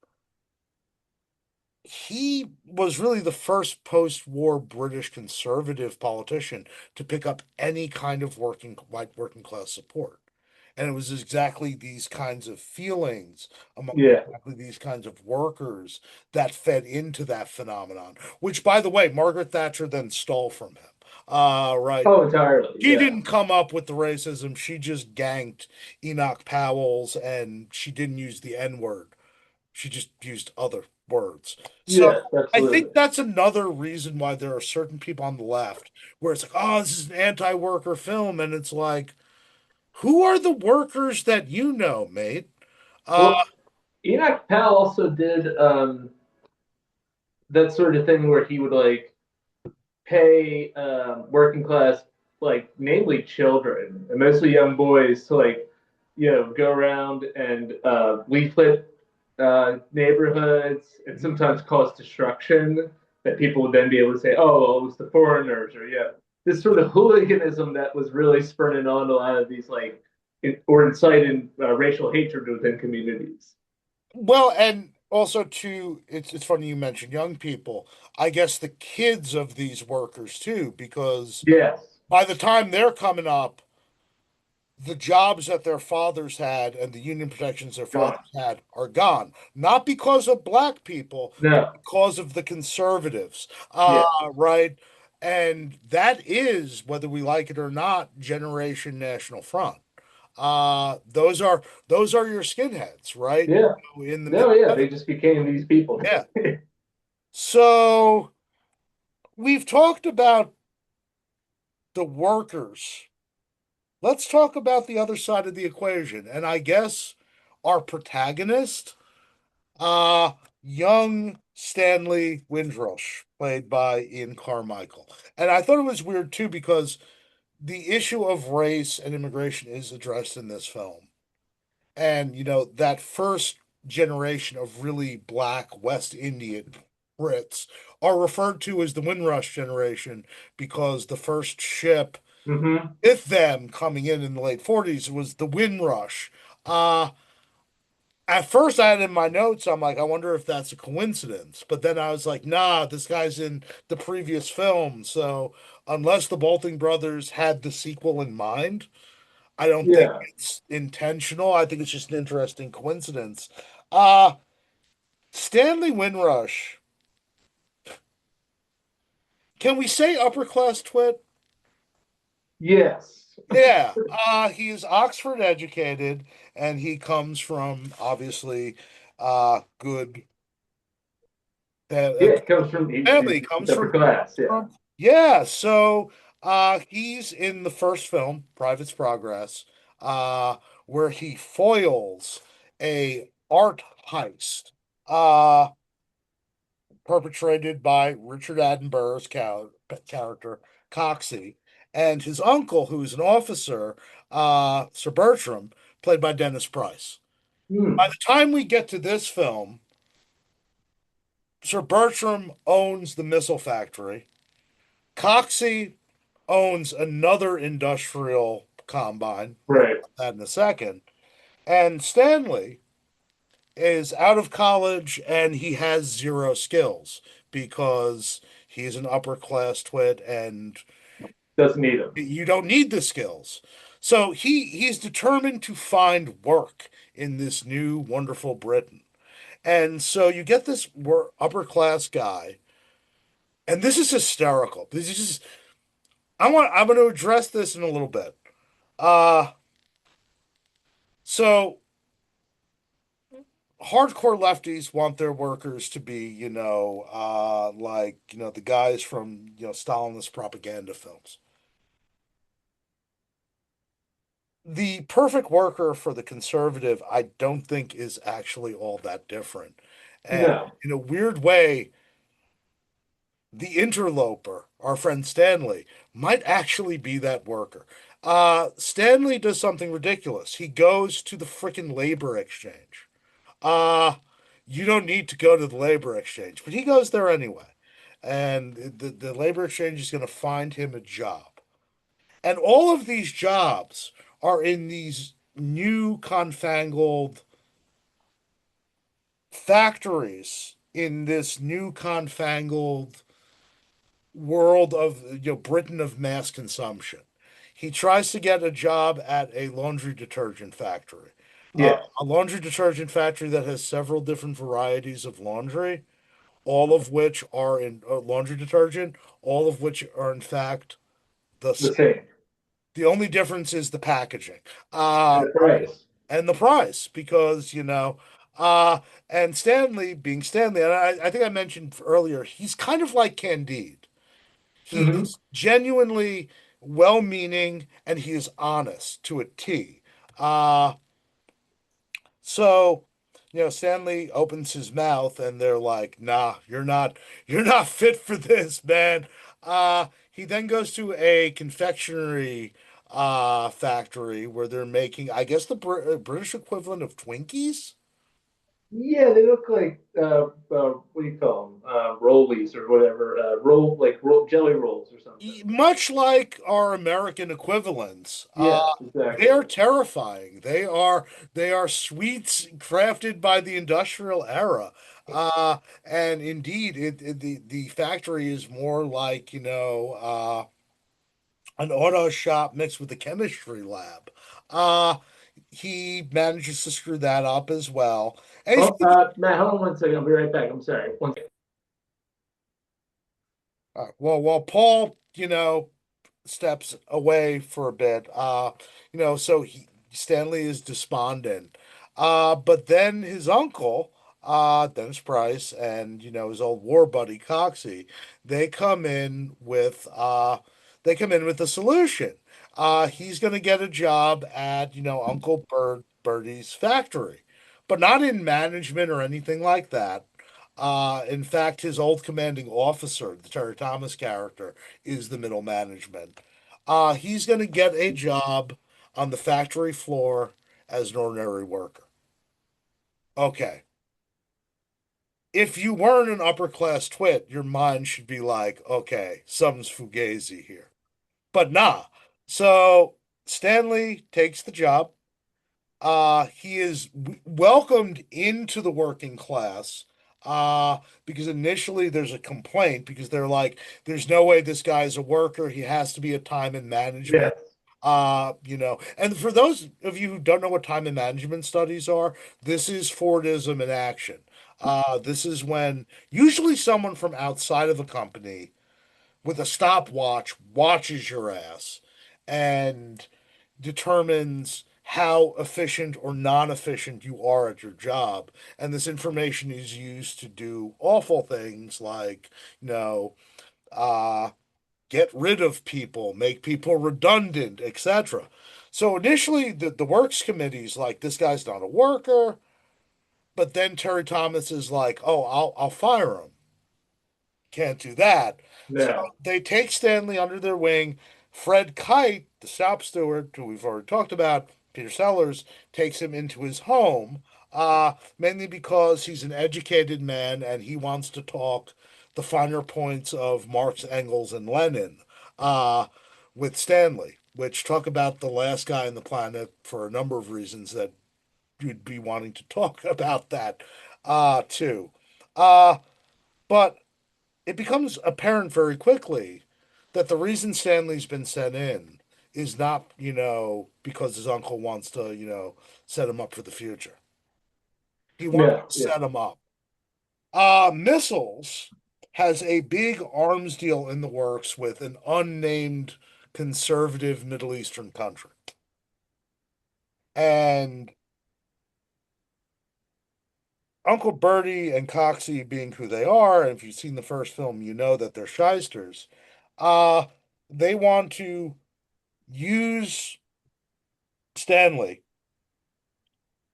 he was really the first post-war British conservative politician to pick up any kind of white working class support. And it was exactly these kinds of feelings among Yeah. exactly these kinds of workers that fed into that phenomenon, which, by the way, Margaret Thatcher then stole from him. Right. Oh, entirely. She Yeah. didn't come up with the racism. She just ganked Enoch Powell's and she didn't use the N word. She just used other words. So Yes, I think absolutely. that's another reason why there are certain people on the left where it's like, oh, this is an anti-worker film. And it's like, who are the workers that you know, mate? Uh, Well, Enoch Powell also did that sort of thing where he would like pay working class, like namely children and mostly young boys, to like go around and leaflet neighborhoods and sometimes cause destruction. That people would then be able to say, "Oh, well, it was the foreigners," or yeah, this sort of hooliganism that was really spurning on a lot of these like or inciting racial hatred within communities. well, and also too, it's funny you mentioned young people. I guess the kids of these workers too, because Yes. by the time they're coming up, the jobs that their fathers had and the union protections their fathers Gone. had are gone. Not because of black people, but No. because of the conservatives. Yeah. Right. And that is, whether we like it or not, Generation National Front. Those are your skinheads, right? Yeah. In the No. mid Yeah. They just became these people. yeah. So we've talked about the workers. Let's talk about the other side of the equation. And I guess our protagonist, uh, young Stanley Windrush, played by Ian Carmichael. And I thought it was weird too because the issue of race and immigration is addressed in this film. And, that first generation of really black West Indian Brits are referred to as the Windrush generation because the first ship Hmm. with them coming in the late 40s was the Windrush. Uh, at first, I had in my notes, I'm like, I wonder if that's a coincidence. But then I was like, nah, this guy's in the previous film. So unless the Bolting brothers had the sequel in mind, I don't think Yeah. it's intentional. I think it's just an interesting coincidence. Uh, Stanley Windrush, can we say upper class twit? Yes. Yeah, he's Oxford educated, and he comes from obviously good a Yeah. good It comes from family. He he's comes upper from class. Yeah. yeah. So he's in the first film, Private's Progress, uh, where he foils a art heist. Uh, Perpetrated by Richard Attenborough's character, Coxey, and his uncle, who's an officer, Sir Bertram, played by Dennis Price. By Hmm. the time we get to this film, Sir Bertram owns the missile factory. Coxey owns another industrial combine. We'll Right. get that in a second. And Stanley is out of college and he has zero skills because he's an upper class twit and Doesn't need them. you don't need the skills. So he's determined to find work in this new wonderful Britain. And so you get this upper class guy, and this is hysterical. This is just I'm going to address this in a little bit. Uh so hardcore lefties want their workers to be, like, the guys from, Stalinist propaganda films. The perfect worker for the conservative, I don't think is actually all that different. And No. in a weird way, the interloper, our friend Stanley, might actually be that worker. Stanley does something ridiculous. He goes to the frickin' labor exchange. Uh, you don't need to go to the labor exchange, but he goes there anyway. And the labor exchange is going to find him a job. And all of these jobs are in these new confangled factories in this new confangled world of, Britain of mass consumption. He tries to get a job at a laundry detergent factory. Yes. A laundry detergent factory that has several different varieties of laundry, all of which are in laundry detergent, all of which are in fact the The same. same. The only difference is the packaging. And the price. And the price because and Stanley being Stanley, and I think I mentioned earlier, he's kind of like Candide. Hmm. He's genuinely well-meaning and he is honest to a T. Uh so Stanley opens his mouth and they're like, nah, you're not fit for this, man. He then goes to a confectionery factory where they're making, I guess, the British equivalent of Twinkies. Yeah, they look like what do you call them? Rollies or whatever. Roll jelly rolls or something. Much like our American equivalents, Yes, they exactly. are terrifying. They are sweets crafted by the industrial era. And indeed, the factory is more like, an auto shop mixed with a chemistry lab. Uh, he manages to screw that up as well. And Oh, Matt, hold on one second. I'll be right back. I'm sorry. One second. well, while Paul, steps away for a bit. So Stanley is despondent. But then his uncle, Dennis Price, and his old war buddy Coxey, they come in with a solution. He's going to get a job at Uncle Bertie's factory, but not in management or anything like that. In fact, his old commanding officer, the Terry Thomas character, is the middle management. He's going to get a job on the factory floor as an ordinary worker. Okay. If you weren't an upper class twit, your mind should be like, okay, something's fugazi here. But nah. So Stanley takes the job. He is welcomed into the working class. Because initially there's a complaint because they're like, there's no way this guy's a worker. He has to be a time and management. Yes. And for those of you who don't know what time and management studies are, this is Fordism in action. This is when usually someone from outside of a company with a stopwatch watches your ass and determines how efficient or non-efficient you are at your job. And this information is used to do awful things like, you know, uh, get rid of people, make people redundant, etc. So initially, the works committee's like, this guy's not a worker. But then Terry Thomas is like, oh, I'll fire him. Can't do that. So No. they take Stanley under their wing. Fred Kite, the shop steward, who we've already talked about, Peter Sellers, takes him into his home. mainly because he's an educated man and he wants to talk the finer points of Marx, Engels, and Lenin uh, with Stanley, which talk about the last guy on the planet for a number of reasons that you'd be wanting to talk about that too. Uh, but it becomes apparent very quickly that the reason Stanley's been sent in is not, because his uncle wants to, set him up for the future. He wants Yeah, to yeah. set him up. Missiles has a big arms deal in the works with an unnamed conservative Middle Eastern country. And Uncle Bertie and Coxie being who they are, and if you've seen the first film, you know that they're shysters. Uh, they want to use Stanley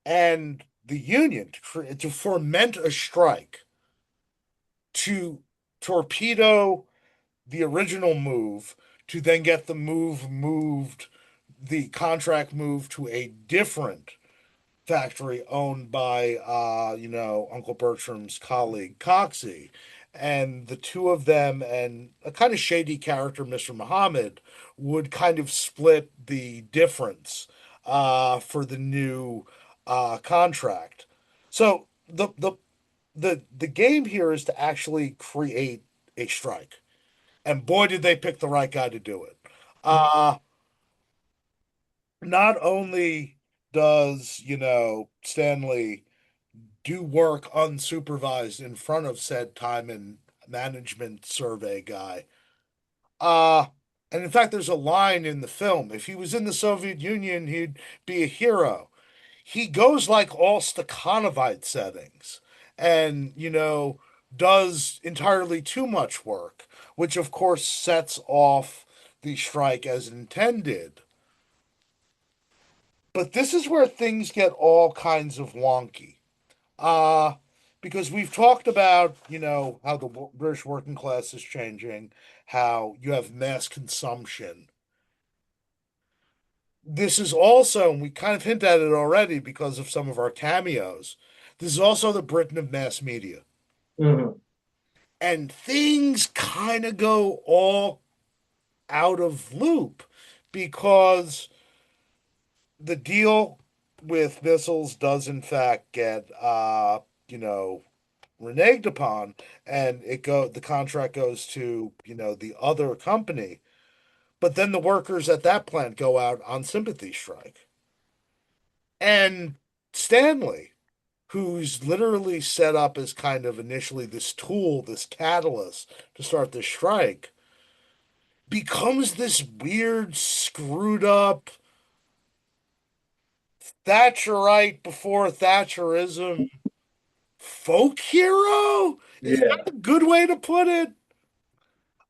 and the Union to foment a strike to torpedo the original move to then get the contract moved to a different factory owned by Uncle Bertram's colleague Coxey. And the two of them and a kind of shady character, Mr. Muhammad, would kind of split the difference for the new contract. So the game here is to actually create a strike. And boy, did they pick the right guy to do it. Uh, Not only does, Stanley do work unsupervised in front of said time and management survey guy. Uh, and in fact, there's a line in the film. If he was in the Soviet Union, he'd be a hero. He goes like all Stakhanovite settings and, does entirely too much work, which of course sets off the strike as intended. But this is where things get all kinds of wonky. Uh, because we've talked about, how the British working class is changing, how you have mass consumption. This is also, and we kind of hint at it already because of some of our cameos, this is also the Britain of mass media. Hmm. And things kind of go all out of loop because the deal with missiles does in fact get you know reneged upon, and the contract goes to the other company, but then the workers at that plant go out on sympathy strike. And Stanley, who's literally set up as kind of initially this tool, this catalyst to start this strike, becomes this weird screwed up Thatcherite before Thatcherism folk hero. Is that Yeah, a good way to put it?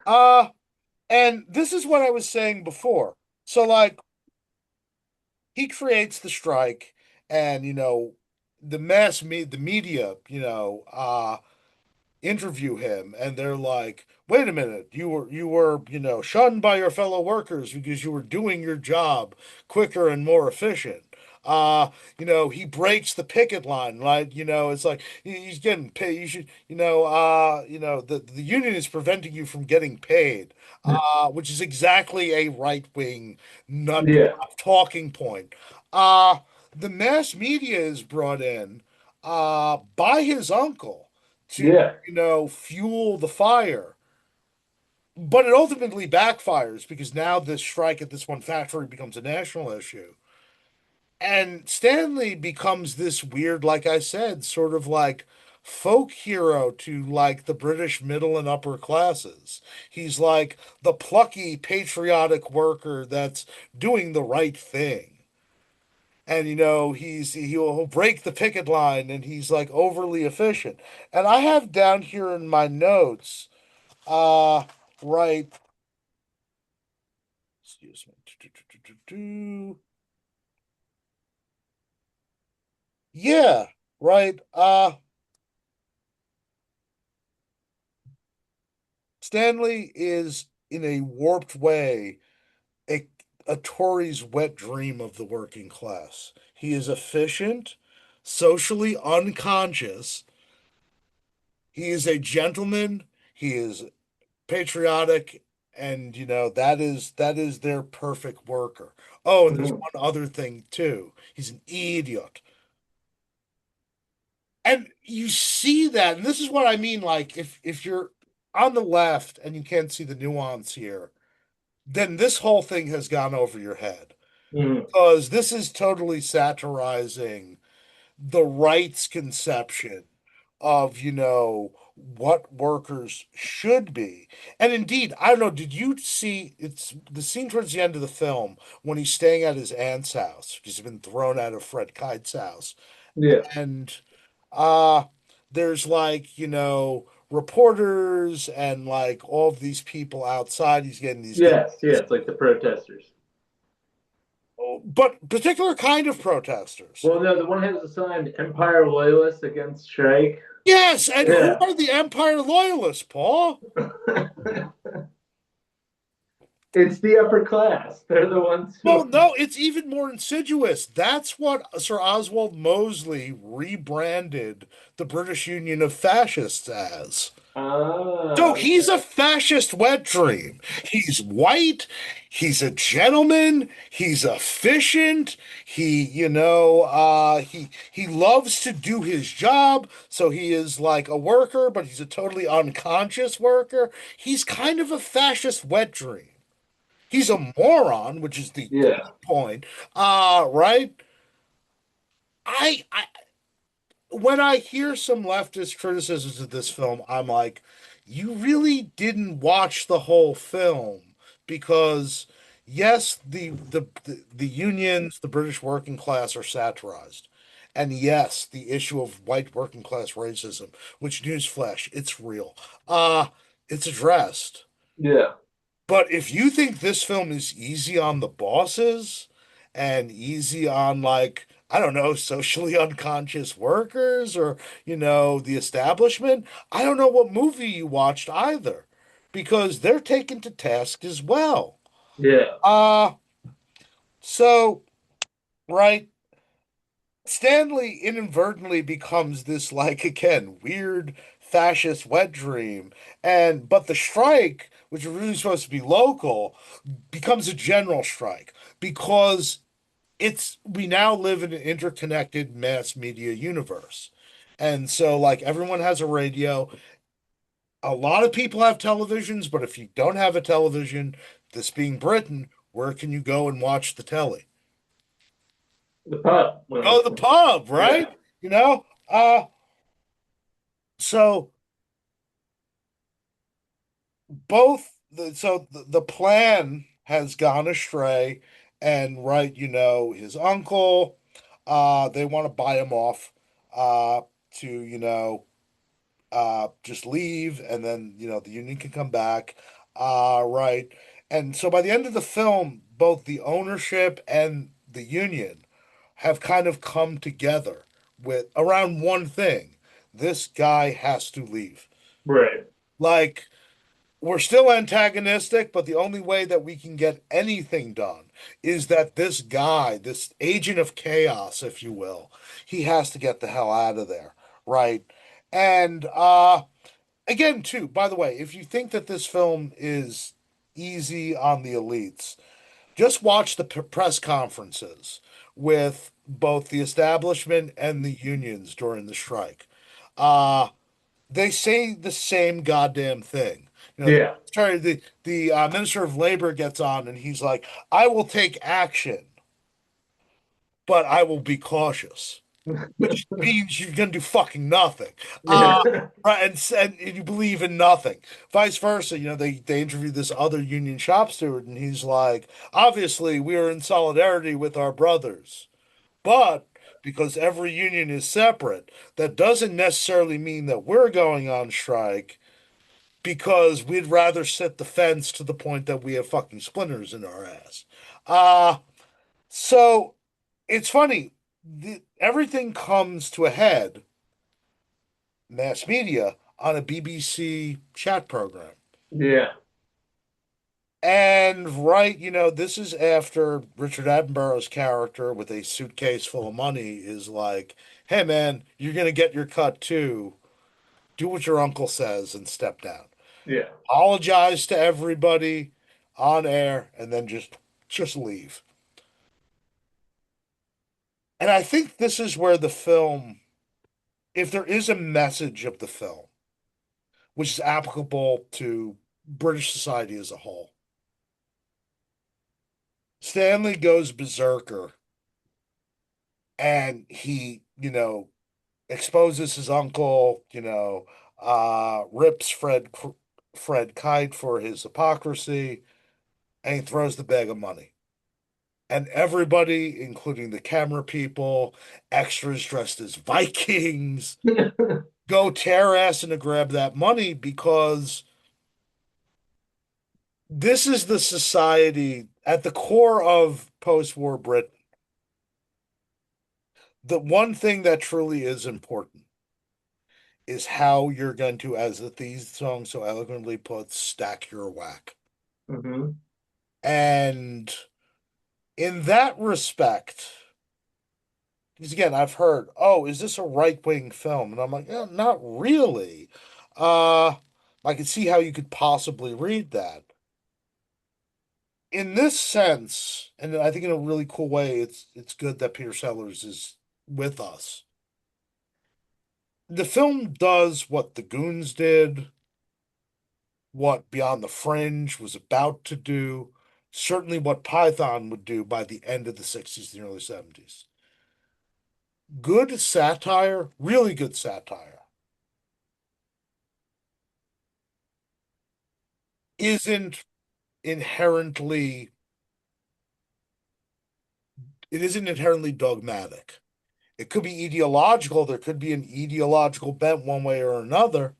uh And this is what I was saying before. So, like, he creates the strike, and the media, interview him, and they're like, "Wait a minute, you were shunned by your fellow workers because you were doing your job quicker and more efficient." He breaks the picket line, right? It's like he's getting paid. You should, the union is preventing you from getting paid, which is exactly a right-wing nut yeah, talking point. Uh, the mass media is brought in by his uncle to, yeah, fuel the fire. But it ultimately backfires because now this strike at this one factory becomes a national issue. And Stanley becomes this weird, like I said, sort of like folk hero to like the British middle and upper classes. He's like the plucky, patriotic worker that's doing the right thing. And he'll break the picket line, and he's like overly efficient. And I have down here in my notes, uh, right, excuse me. Yeah, right. Stanley is in a warped way a Tory's wet dream of the working class. He is efficient, socially unconscious. He is a gentleman. He is patriotic, and that is their perfect worker. Oh, and there's Mhm. one other thing too. He's an idiot. And you see that, and this is what I mean, like if you're on the left and you can't see the nuance here, then this whole thing has gone over your head. Mhm. Because this is totally satirizing the right's conception of, what workers should be. And indeed, I don't know, did you see it's the scene towards the end of the film when he's staying at his aunt's house? He's been thrown out of Fred Kite's house. Yeah. And uh there's like, reporters and like all of these people outside. He's getting these good, Yes. Yeah. It's like the protesters. but particular kind of protesters. Well, no, the one has a sign Empire Loyalists against strike. Yes, and who Yeah. are the Empire Loyalists, Paul? It's the upper class. They're the ones Well, who. no, it's even more insidious. That's what Sir Oswald Mosley rebranded the British Union of Fascists as. So Ah, he's a okay. fascist wet dream. He's white. He's a gentleman. He's efficient. He loves to do his job. So he is like a worker, but he's a totally unconscious worker. He's kind of a fascist wet dream. He's a moron, which is the Yeah. point. Right? I when I hear some leftist criticisms of this film, I'm like, you really didn't watch the whole film because yes, the unions, the British working class are satirized. And yes, the issue of white working class racism, which newsflash, it's real. Uh, it's addressed. Yeah. But if you think this film is easy on the bosses and easy on, like, I don't know, socially unconscious workers or, the establishment, I don't know what movie you watched either because they're taken to task as well. Yeah. Uh, so, right, Stanley inadvertently becomes this, like, again, weird fascist wet dream. But the strike, which is really supposed to be local, becomes a general strike because we now live in an interconnected mass media universe. And so like everyone has a radio. A lot of people have televisions, but if you don't have a television, this being Britain, where can you go and watch the telly? The pub. Go to the pub, right? Yeah. You know? So the plan has gone astray, and right, his uncle, they want to buy him off to, just leave, and then, the union can come back. Right. And so by the end of the film, both the ownership and the union have kind of come together with around one thing. This guy has to leave. Right. Like, we're still antagonistic, but the only way that we can get anything done is that this guy, this agent of chaos, if you will, he has to get the hell out of there, right? And again, too, by the way, if you think that this film is easy on the elites, just watch the press conferences with both the establishment and the unions during the strike. Uh, they say the same goddamn thing. Yeah. The Minister of Labor gets on and he's like, "I will take action, but I will be cautious," which means you're gonna do fucking nothing. Uh, Yeah. right, and you believe in nothing. Vice versa, they interviewed this other union shop steward, and he's like, "Obviously, we are in solidarity with our brothers, but." Because every union is separate, that doesn't necessarily mean that we're going on strike because we'd rather sit the fence to the point that we have fucking splinters in our ass. Uh, so it's funny. Everything comes to a head, mass media, on a BBC chat program. Yeah. And right, this is after Richard Attenborough's character with a suitcase full of money is like, hey man, you're gonna get your cut too. Do what your uncle says and step down. Yeah. Apologize to everybody on air and then just leave. And I think this is where the film, if there is a message of the film, which is applicable to British society as a whole, Stanley goes berserker and he, exposes his uncle, rips Fred Kite for his hypocrisy, and he throws the bag of money. And everybody, including the camera people, extras dressed as Vikings, go tear ass to grab that money because this is the society at the core of post-war Britain. The one thing that truly is important is how you're going to, as the theme song so eloquently puts, stack your whack. Hmm. And in that respect, because again, I've heard, oh, is this a right-wing film? And I'm like, yeah, not really. Uh, I can see how you could possibly read that. In this sense, and I think in a really cool way, it's good that Peter Sellers is with us. The film does what The Goons did, what Beyond the Fringe was about to do, certainly what Python would do by the end of the 60s and early 70s. Good satire, really good satire, isn't inherently it isn't inherently dogmatic. It could be ideological, there could be an ideological bent one way or another,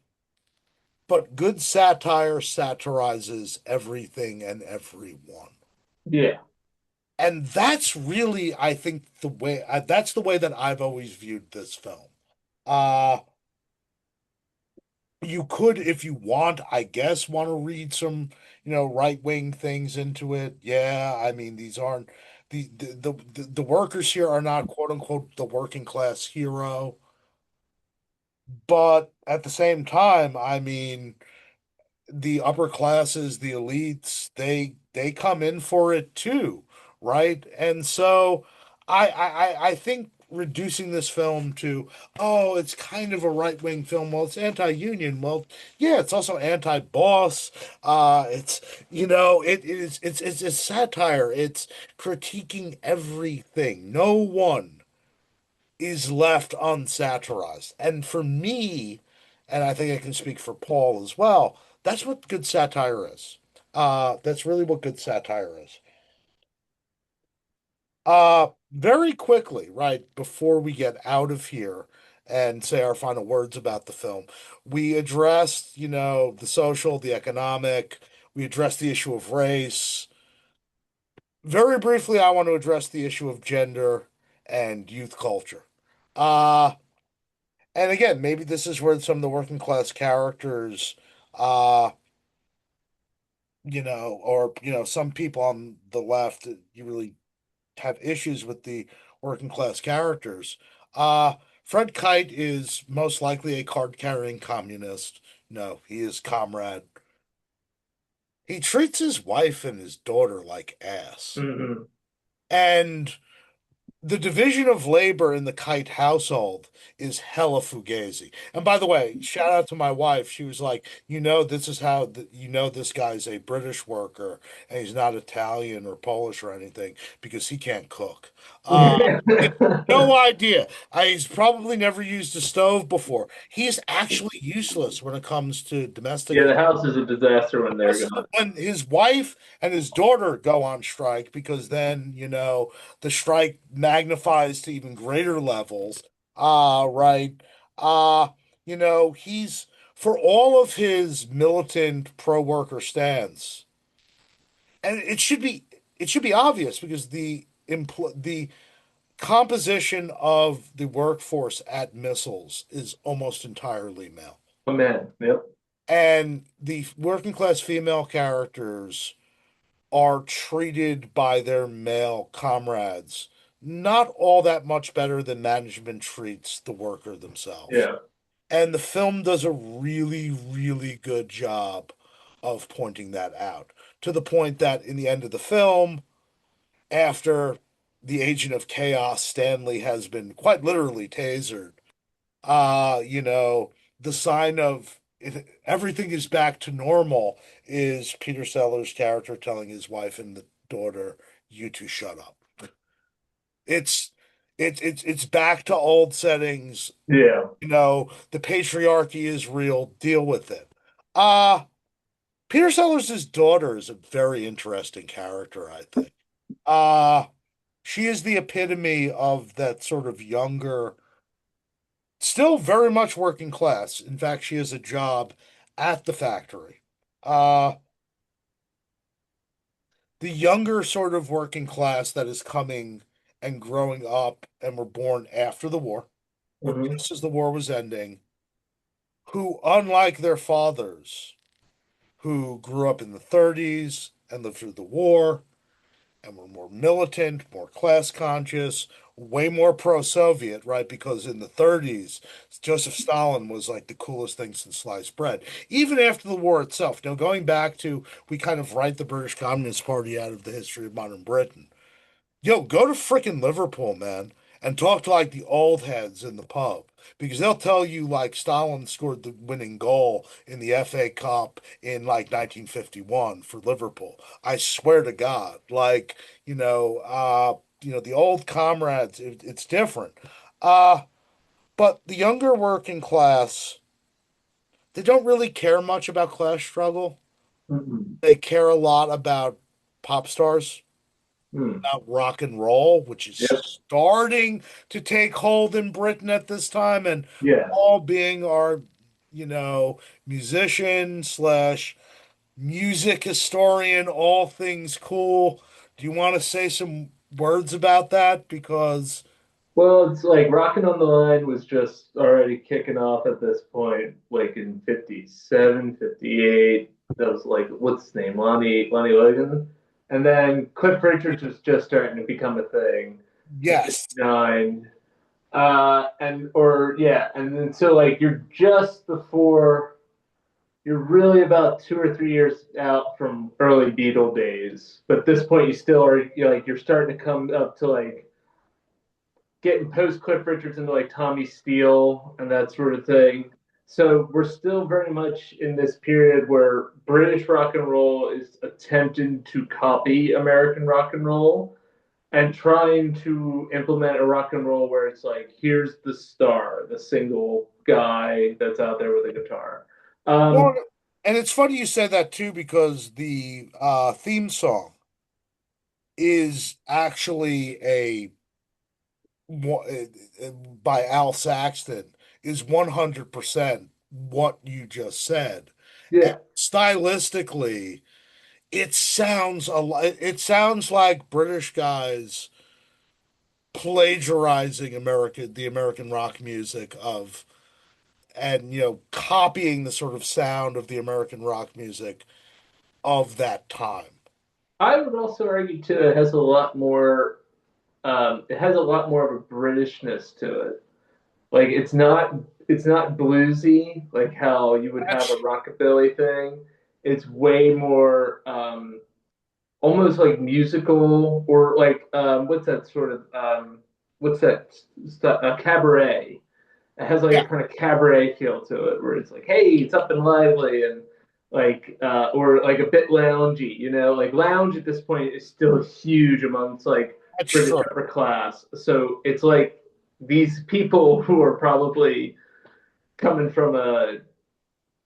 but good satire satirizes everything and everyone. Yeah. And that's really, I think, that's the way that I've always viewed this film. Uh, you could, if you want, I guess, want to read some, right-wing things into it. Yeah, I mean, these aren't the workers here are not quote unquote the working class hero, but at the same time, I mean, the upper classes, the elites, they come in for it too, right? And so I think reducing this film to, oh, it's kind of a right-wing film. Well, it's anti-union. Well, yeah, it's also anti-boss. It's it's satire. It's critiquing everything. No one is left unsatirized. And for me, and I think I can speak for Paul as well, that's what good satire is. That's really what good satire is. Very quickly, right, before we get out of here and say our final words about the film, we addressed, the social, the economic, we addressed the issue of race. Very briefly, I want to address the issue of gender and youth culture. Uh, And again, maybe this is where some of the working class characters, uh, or some people on the left, you really have issues with the working class characters. Uh, Fred Kite is most likely a card-carrying communist. No, he is comrade. He treats his wife and his daughter like ass. Hmm. And the division of labor in the Kite household is hella fugazi. And by the way, shout out to my wife. She was like, this is how this guy's a British worker and he's not Italian or Polish or anything because he can't cook. Uh, no idea. He's probably never used a stove before. He's actually useless when it comes to domestic. Yeah, the house is a disaster when they're This is gone. when his wife and his daughter go on strike because then, the strike magnifies to even greater levels. Right. Uh, he's for all of his militant pro-worker stance, and it should be obvious because the composition of the workforce at Missiles is almost entirely male. Oh man, yep. And the working class female characters, are treated by their male comrades not all that much better than management treats the worker themselves. Yeah. And the film does a really, really good job of pointing that out to the point that in the end of the film, after the agent of chaos, Stanley, has been quite literally tasered, you know, the sign of everything is back to normal is Peter Sellers' character telling his wife and the daughter, "You two shut up." It's it's back to old settings. Yeah. The patriarchy is real. Deal with it. Uh Peter Sellers' daughter is a very interesting character, I think. Uh she is the epitome of that sort of younger, still very much working class. In fact, she has a job at the factory. Uh, the younger sort of working class that is coming and growing up and were born after the war, or Hmm. just as the war was ending, who, unlike their fathers, who grew up in the 30s and lived through the war, and were more militant, more class conscious, way more pro-Soviet, right? Because in the 30s, Joseph Stalin was like the coolest thing since sliced bread. Even after the war itself. Now, going back to, we kind of write the British Communist Party out of the history of modern Britain. Yo, go to frickin' Liverpool, man, and talk to like the old heads in the pub because they'll tell you like Stalin scored the winning goal in the FA Cup in like 1951 for Liverpool. I swear to God, like, the old comrades, it's different. Uh, but the younger working class, they don't really care much about class struggle. Hmm. They care a lot about pop stars, Hmm. about rock and roll, which is Yep. starting to take hold in Britain at this time, and Yeah. all being our, musician slash music historian, all things cool. Do you want to say some words about that? Because Well, it's like Rockin' on the Line was just already kicking off at this point, like in 57, 58. That was like, what's his name? Lonnie Logan. And then Cliff Richards was just starting to become a thing in yes, 59. And then so like you're really about 2 or 3 years out from early Beatle days. But at this point, you still are, you're starting to come up to like getting post Cliff Richards into like Tommy Steele and that sort of thing. So we're still very much in this period where British rock and roll is attempting to copy American rock and roll and trying to implement a rock and roll where it's like, here's the star, the single guy that's out there with a guitar. well, Um, and it's funny you said that too because the theme song is actually by Al Saxton is 100% what you just said. And yeah, stylistically, it sounds like British guys plagiarizing the American rock music of and copying the sort of sound of the American rock music of that time. I would also argue too it has a lot more. It has a lot more of a Britishness to it. Like it's not bluesy like how you would have a That's rockabilly thing. It's way more almost like musical or like what's that sort of what's that stuff? A cabaret. It has like yeah, a kind of cabaret feel to it where it's like, hey, it's up and lively and like or like a bit loungy, like lounge at this point is still huge amongst like that's British true. upper class. So it's like these people who are probably coming from a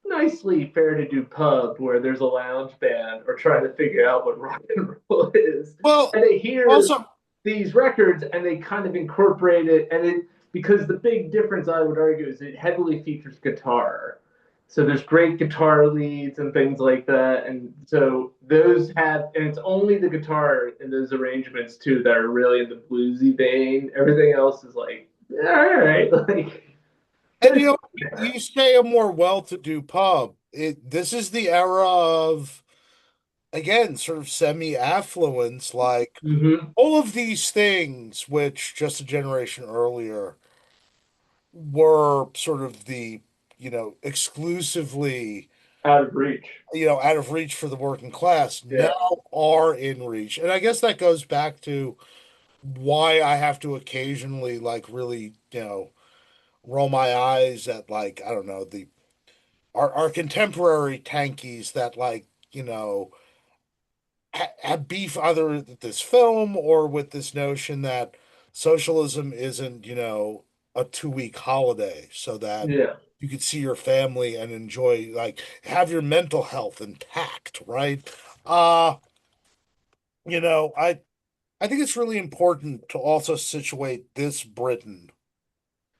nicely fair to do pub where there's a lounge band or trying to figure out what rock and roll is. Well, And they hear also, these records and they kind of incorporate it and it because the big difference I would argue is it heavily features guitar. So there's great guitar leads and things like that. And so those have and it's only the guitar in those arrangements too that are really in the bluesy vein. Everything else is like, all right, like and there's you say a more well-to-do pub. This is the era of again, sort of semi-affluence, like Hmm. all of these things, which just a generation earlier were sort of the, exclusively, Out of reach. out of reach for the working class, now Yeah. are in reach. And I guess that goes back to why I have to occasionally, like, really, roll my eyes at, like, I don't know, our contemporary tankies that, like, have beef either with this film or with this notion that socialism isn't, a 2 week holiday so that Yeah. you could see your family and enjoy, like, have your mental health intact, right? Uh, I think it's really important to also situate this Britain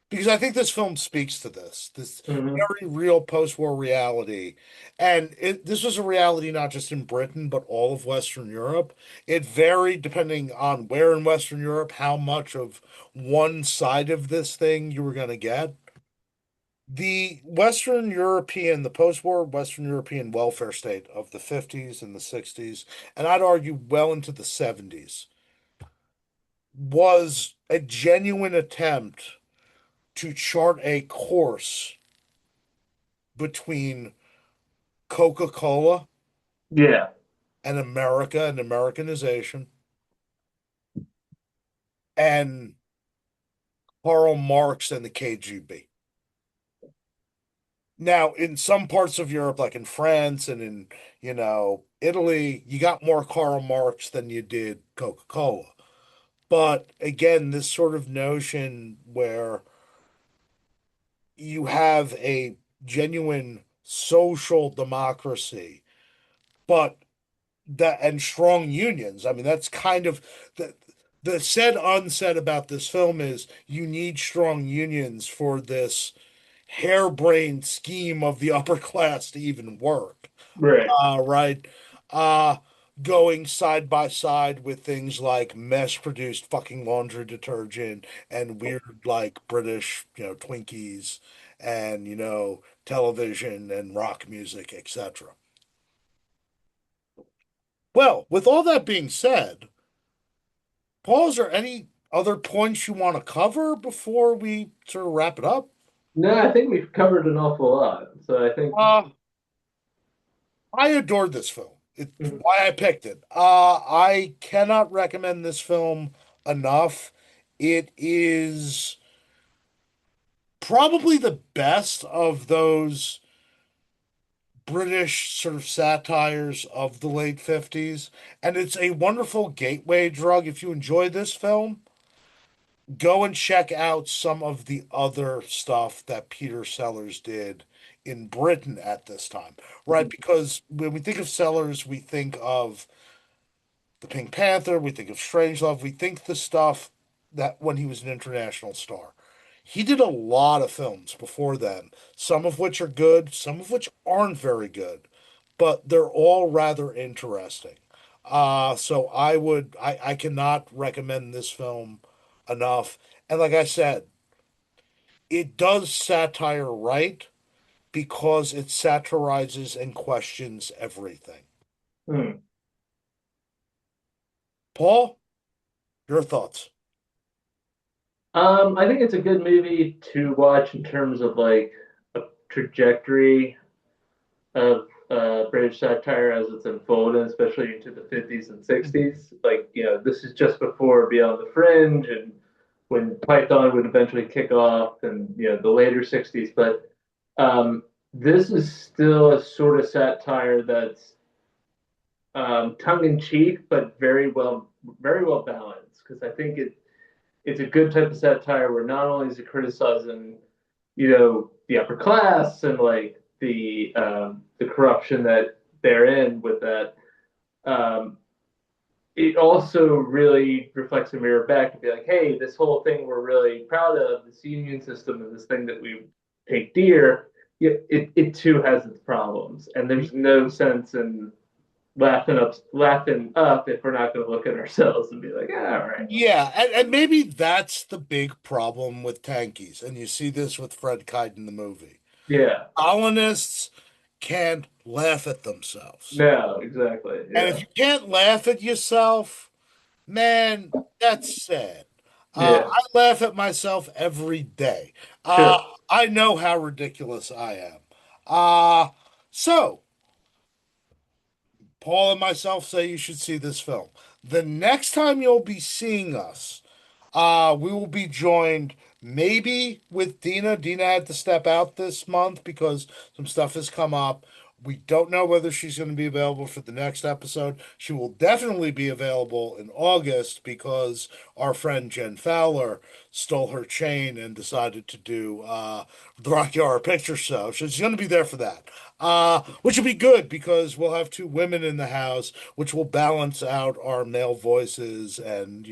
because I think this film speaks to this Hmm. very real post-war reality. And this was a reality not just in Britain, but all of Western Europe. It varied depending on where in Western Europe, how much of one side of this thing you were going to get. The post-war Western European welfare state of the 50s and the 60s, and I'd argue well into the 70s, was a genuine attempt to chart a course between Coca-Cola Yeah. and America and Americanization and Karl Marx and the KGB. Now, in some parts of Europe, like in France and in, Italy, you got more Karl Marx than you did Coca-Cola. But again, this sort of notion where you have a genuine social democracy, but that and strong unions. I mean, that's kind of the said unsaid about this film is you need strong unions for this harebrained scheme of the upper class to even work. Right. Right. Uh Going side by side with things like mass-produced fucking laundry detergent and weird like British, Twinkies and television and rock music, etc. Well, with all that being said, Paul, is there any other points you want to cover before we sort of wrap it up? No, I think we've covered an awful lot. So I think, Uh, I adored this film. It's mhm. why I picked it. I cannot recommend this film enough. It is probably the best of those British sort of satires of the late 50s, and it's a wonderful gateway drug. If you enjoy this film, go and check out some of the other stuff that Peter Sellers did in Britain at this time, right? Because when we think of Sellers, we think of the Pink Panther, we think of Strangelove, we think the stuff that when he was an international star. He did a lot of films before then, some of which are good, some of which aren't very good, but they're all rather interesting. So I cannot recommend this film enough. And like I said, it does satire right because it satirizes and questions everything. Hmm. Paul, your thoughts? I think it's a good movie to watch in terms of like a trajectory of British satire as it's unfolded, especially into the 50s and 60s. Like, this is just before Beyond the Fringe and when Python would eventually kick off and, the later 60s. But this is still a sort of satire that's tongue in cheek, but very well balanced. Because I think it's a good type of satire where not only is it criticizing, the upper class and like the corruption that they're in with that. Um, it also really reflects a mirror back to be like, hey, this whole thing we're really proud of, this union system and this thing that we take dear, it too has its problems, and there's no sense in laughing up if we're not going to look at ourselves and be like, yeah, all right, Yeah, and maybe that's the big problem with tankies, and you see this with Fred Kite in the movie. yeah, Colonists can laugh at themselves. No, exactly. And if Yeah. you can't laugh at yourself, man, that's sad. Yeah. I laugh at myself every day. Uh, Sure. I know how ridiculous I am. Uh, so, Paul and myself say you should see this film. The next time you'll be seeing us, we will be joined maybe with Dina. Dina had to step out this month because some stuff has come up. We don't know whether she's going to be available for the next episode. She will definitely be available in August because our friend Jen Fowler stole her chain and decided to do the Rocky Horror Picture Show. So she's going to be there for that. Which will be good because we'll have two women in the house, which will balance out our male voices and,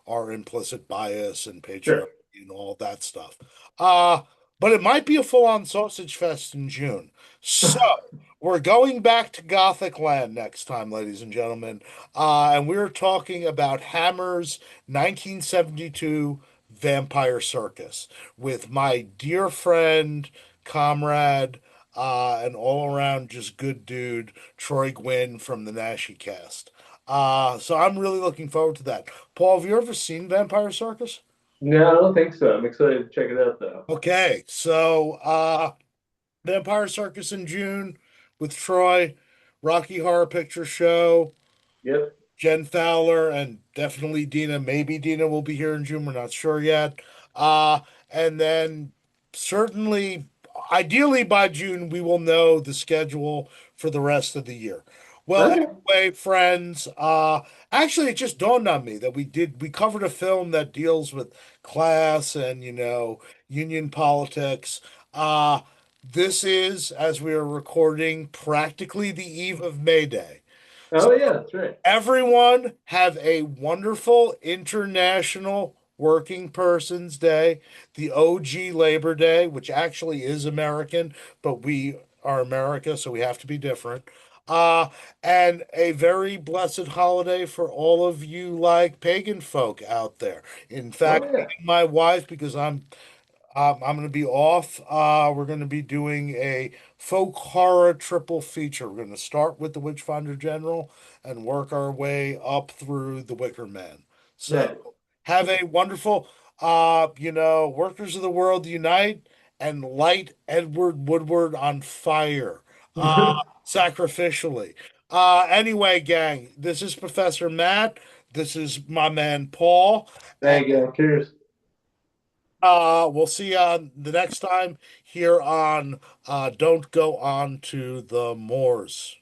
our implicit bias and patriarchy Sure. and all that stuff. Uh, but it might be a full-on sausage fest in June. So we're going back to Gothic land next time, ladies and gentlemen. And we're talking about Hammer's 1972 Vampire Circus with my dear friend, comrade, and all around just good dude, Troy Gwynn from the Nashi cast. So I'm really looking forward to that. Paul, have you ever seen Vampire Circus? No, I don't think so. I'm excited to check it out though. Okay, so Vampire Circus in June with Troy, Rocky Horror Picture Show, Yep. Jen Fowler, and definitely Dina. Maybe Dina will be here in June. We're not sure yet. Uh, and then certainly, ideally by June, we will know the schedule for the rest of the year. Well, Okay. anyway, friends, actually, it just dawned on me that we covered a film that deals with class and, union politics. Uh, this is, as we are recording, practically the eve of May Day. Oh yeah, that's right. Everyone have a wonderful International Working Persons Day, the OG Labor Day, which actually is American, but we are America, so we have to be different. Uh, and a very blessed holiday for all of you like pagan folk out there. In Oh fact, me yeah. and my wife, because I'm going to be off. We're going to be doing a folk horror triple feature. We're going to start with the Witchfinder General and work our way up through the Wicker Man. So Nice. have a wonderful, workers of the world unite and light Edward Woodward on fire, uh, sacrificially. Anyway, gang, this is Professor Matt. This is my man Paul. There you go. Cheers. We'll see you the next time here on Don't Go On to the Moors.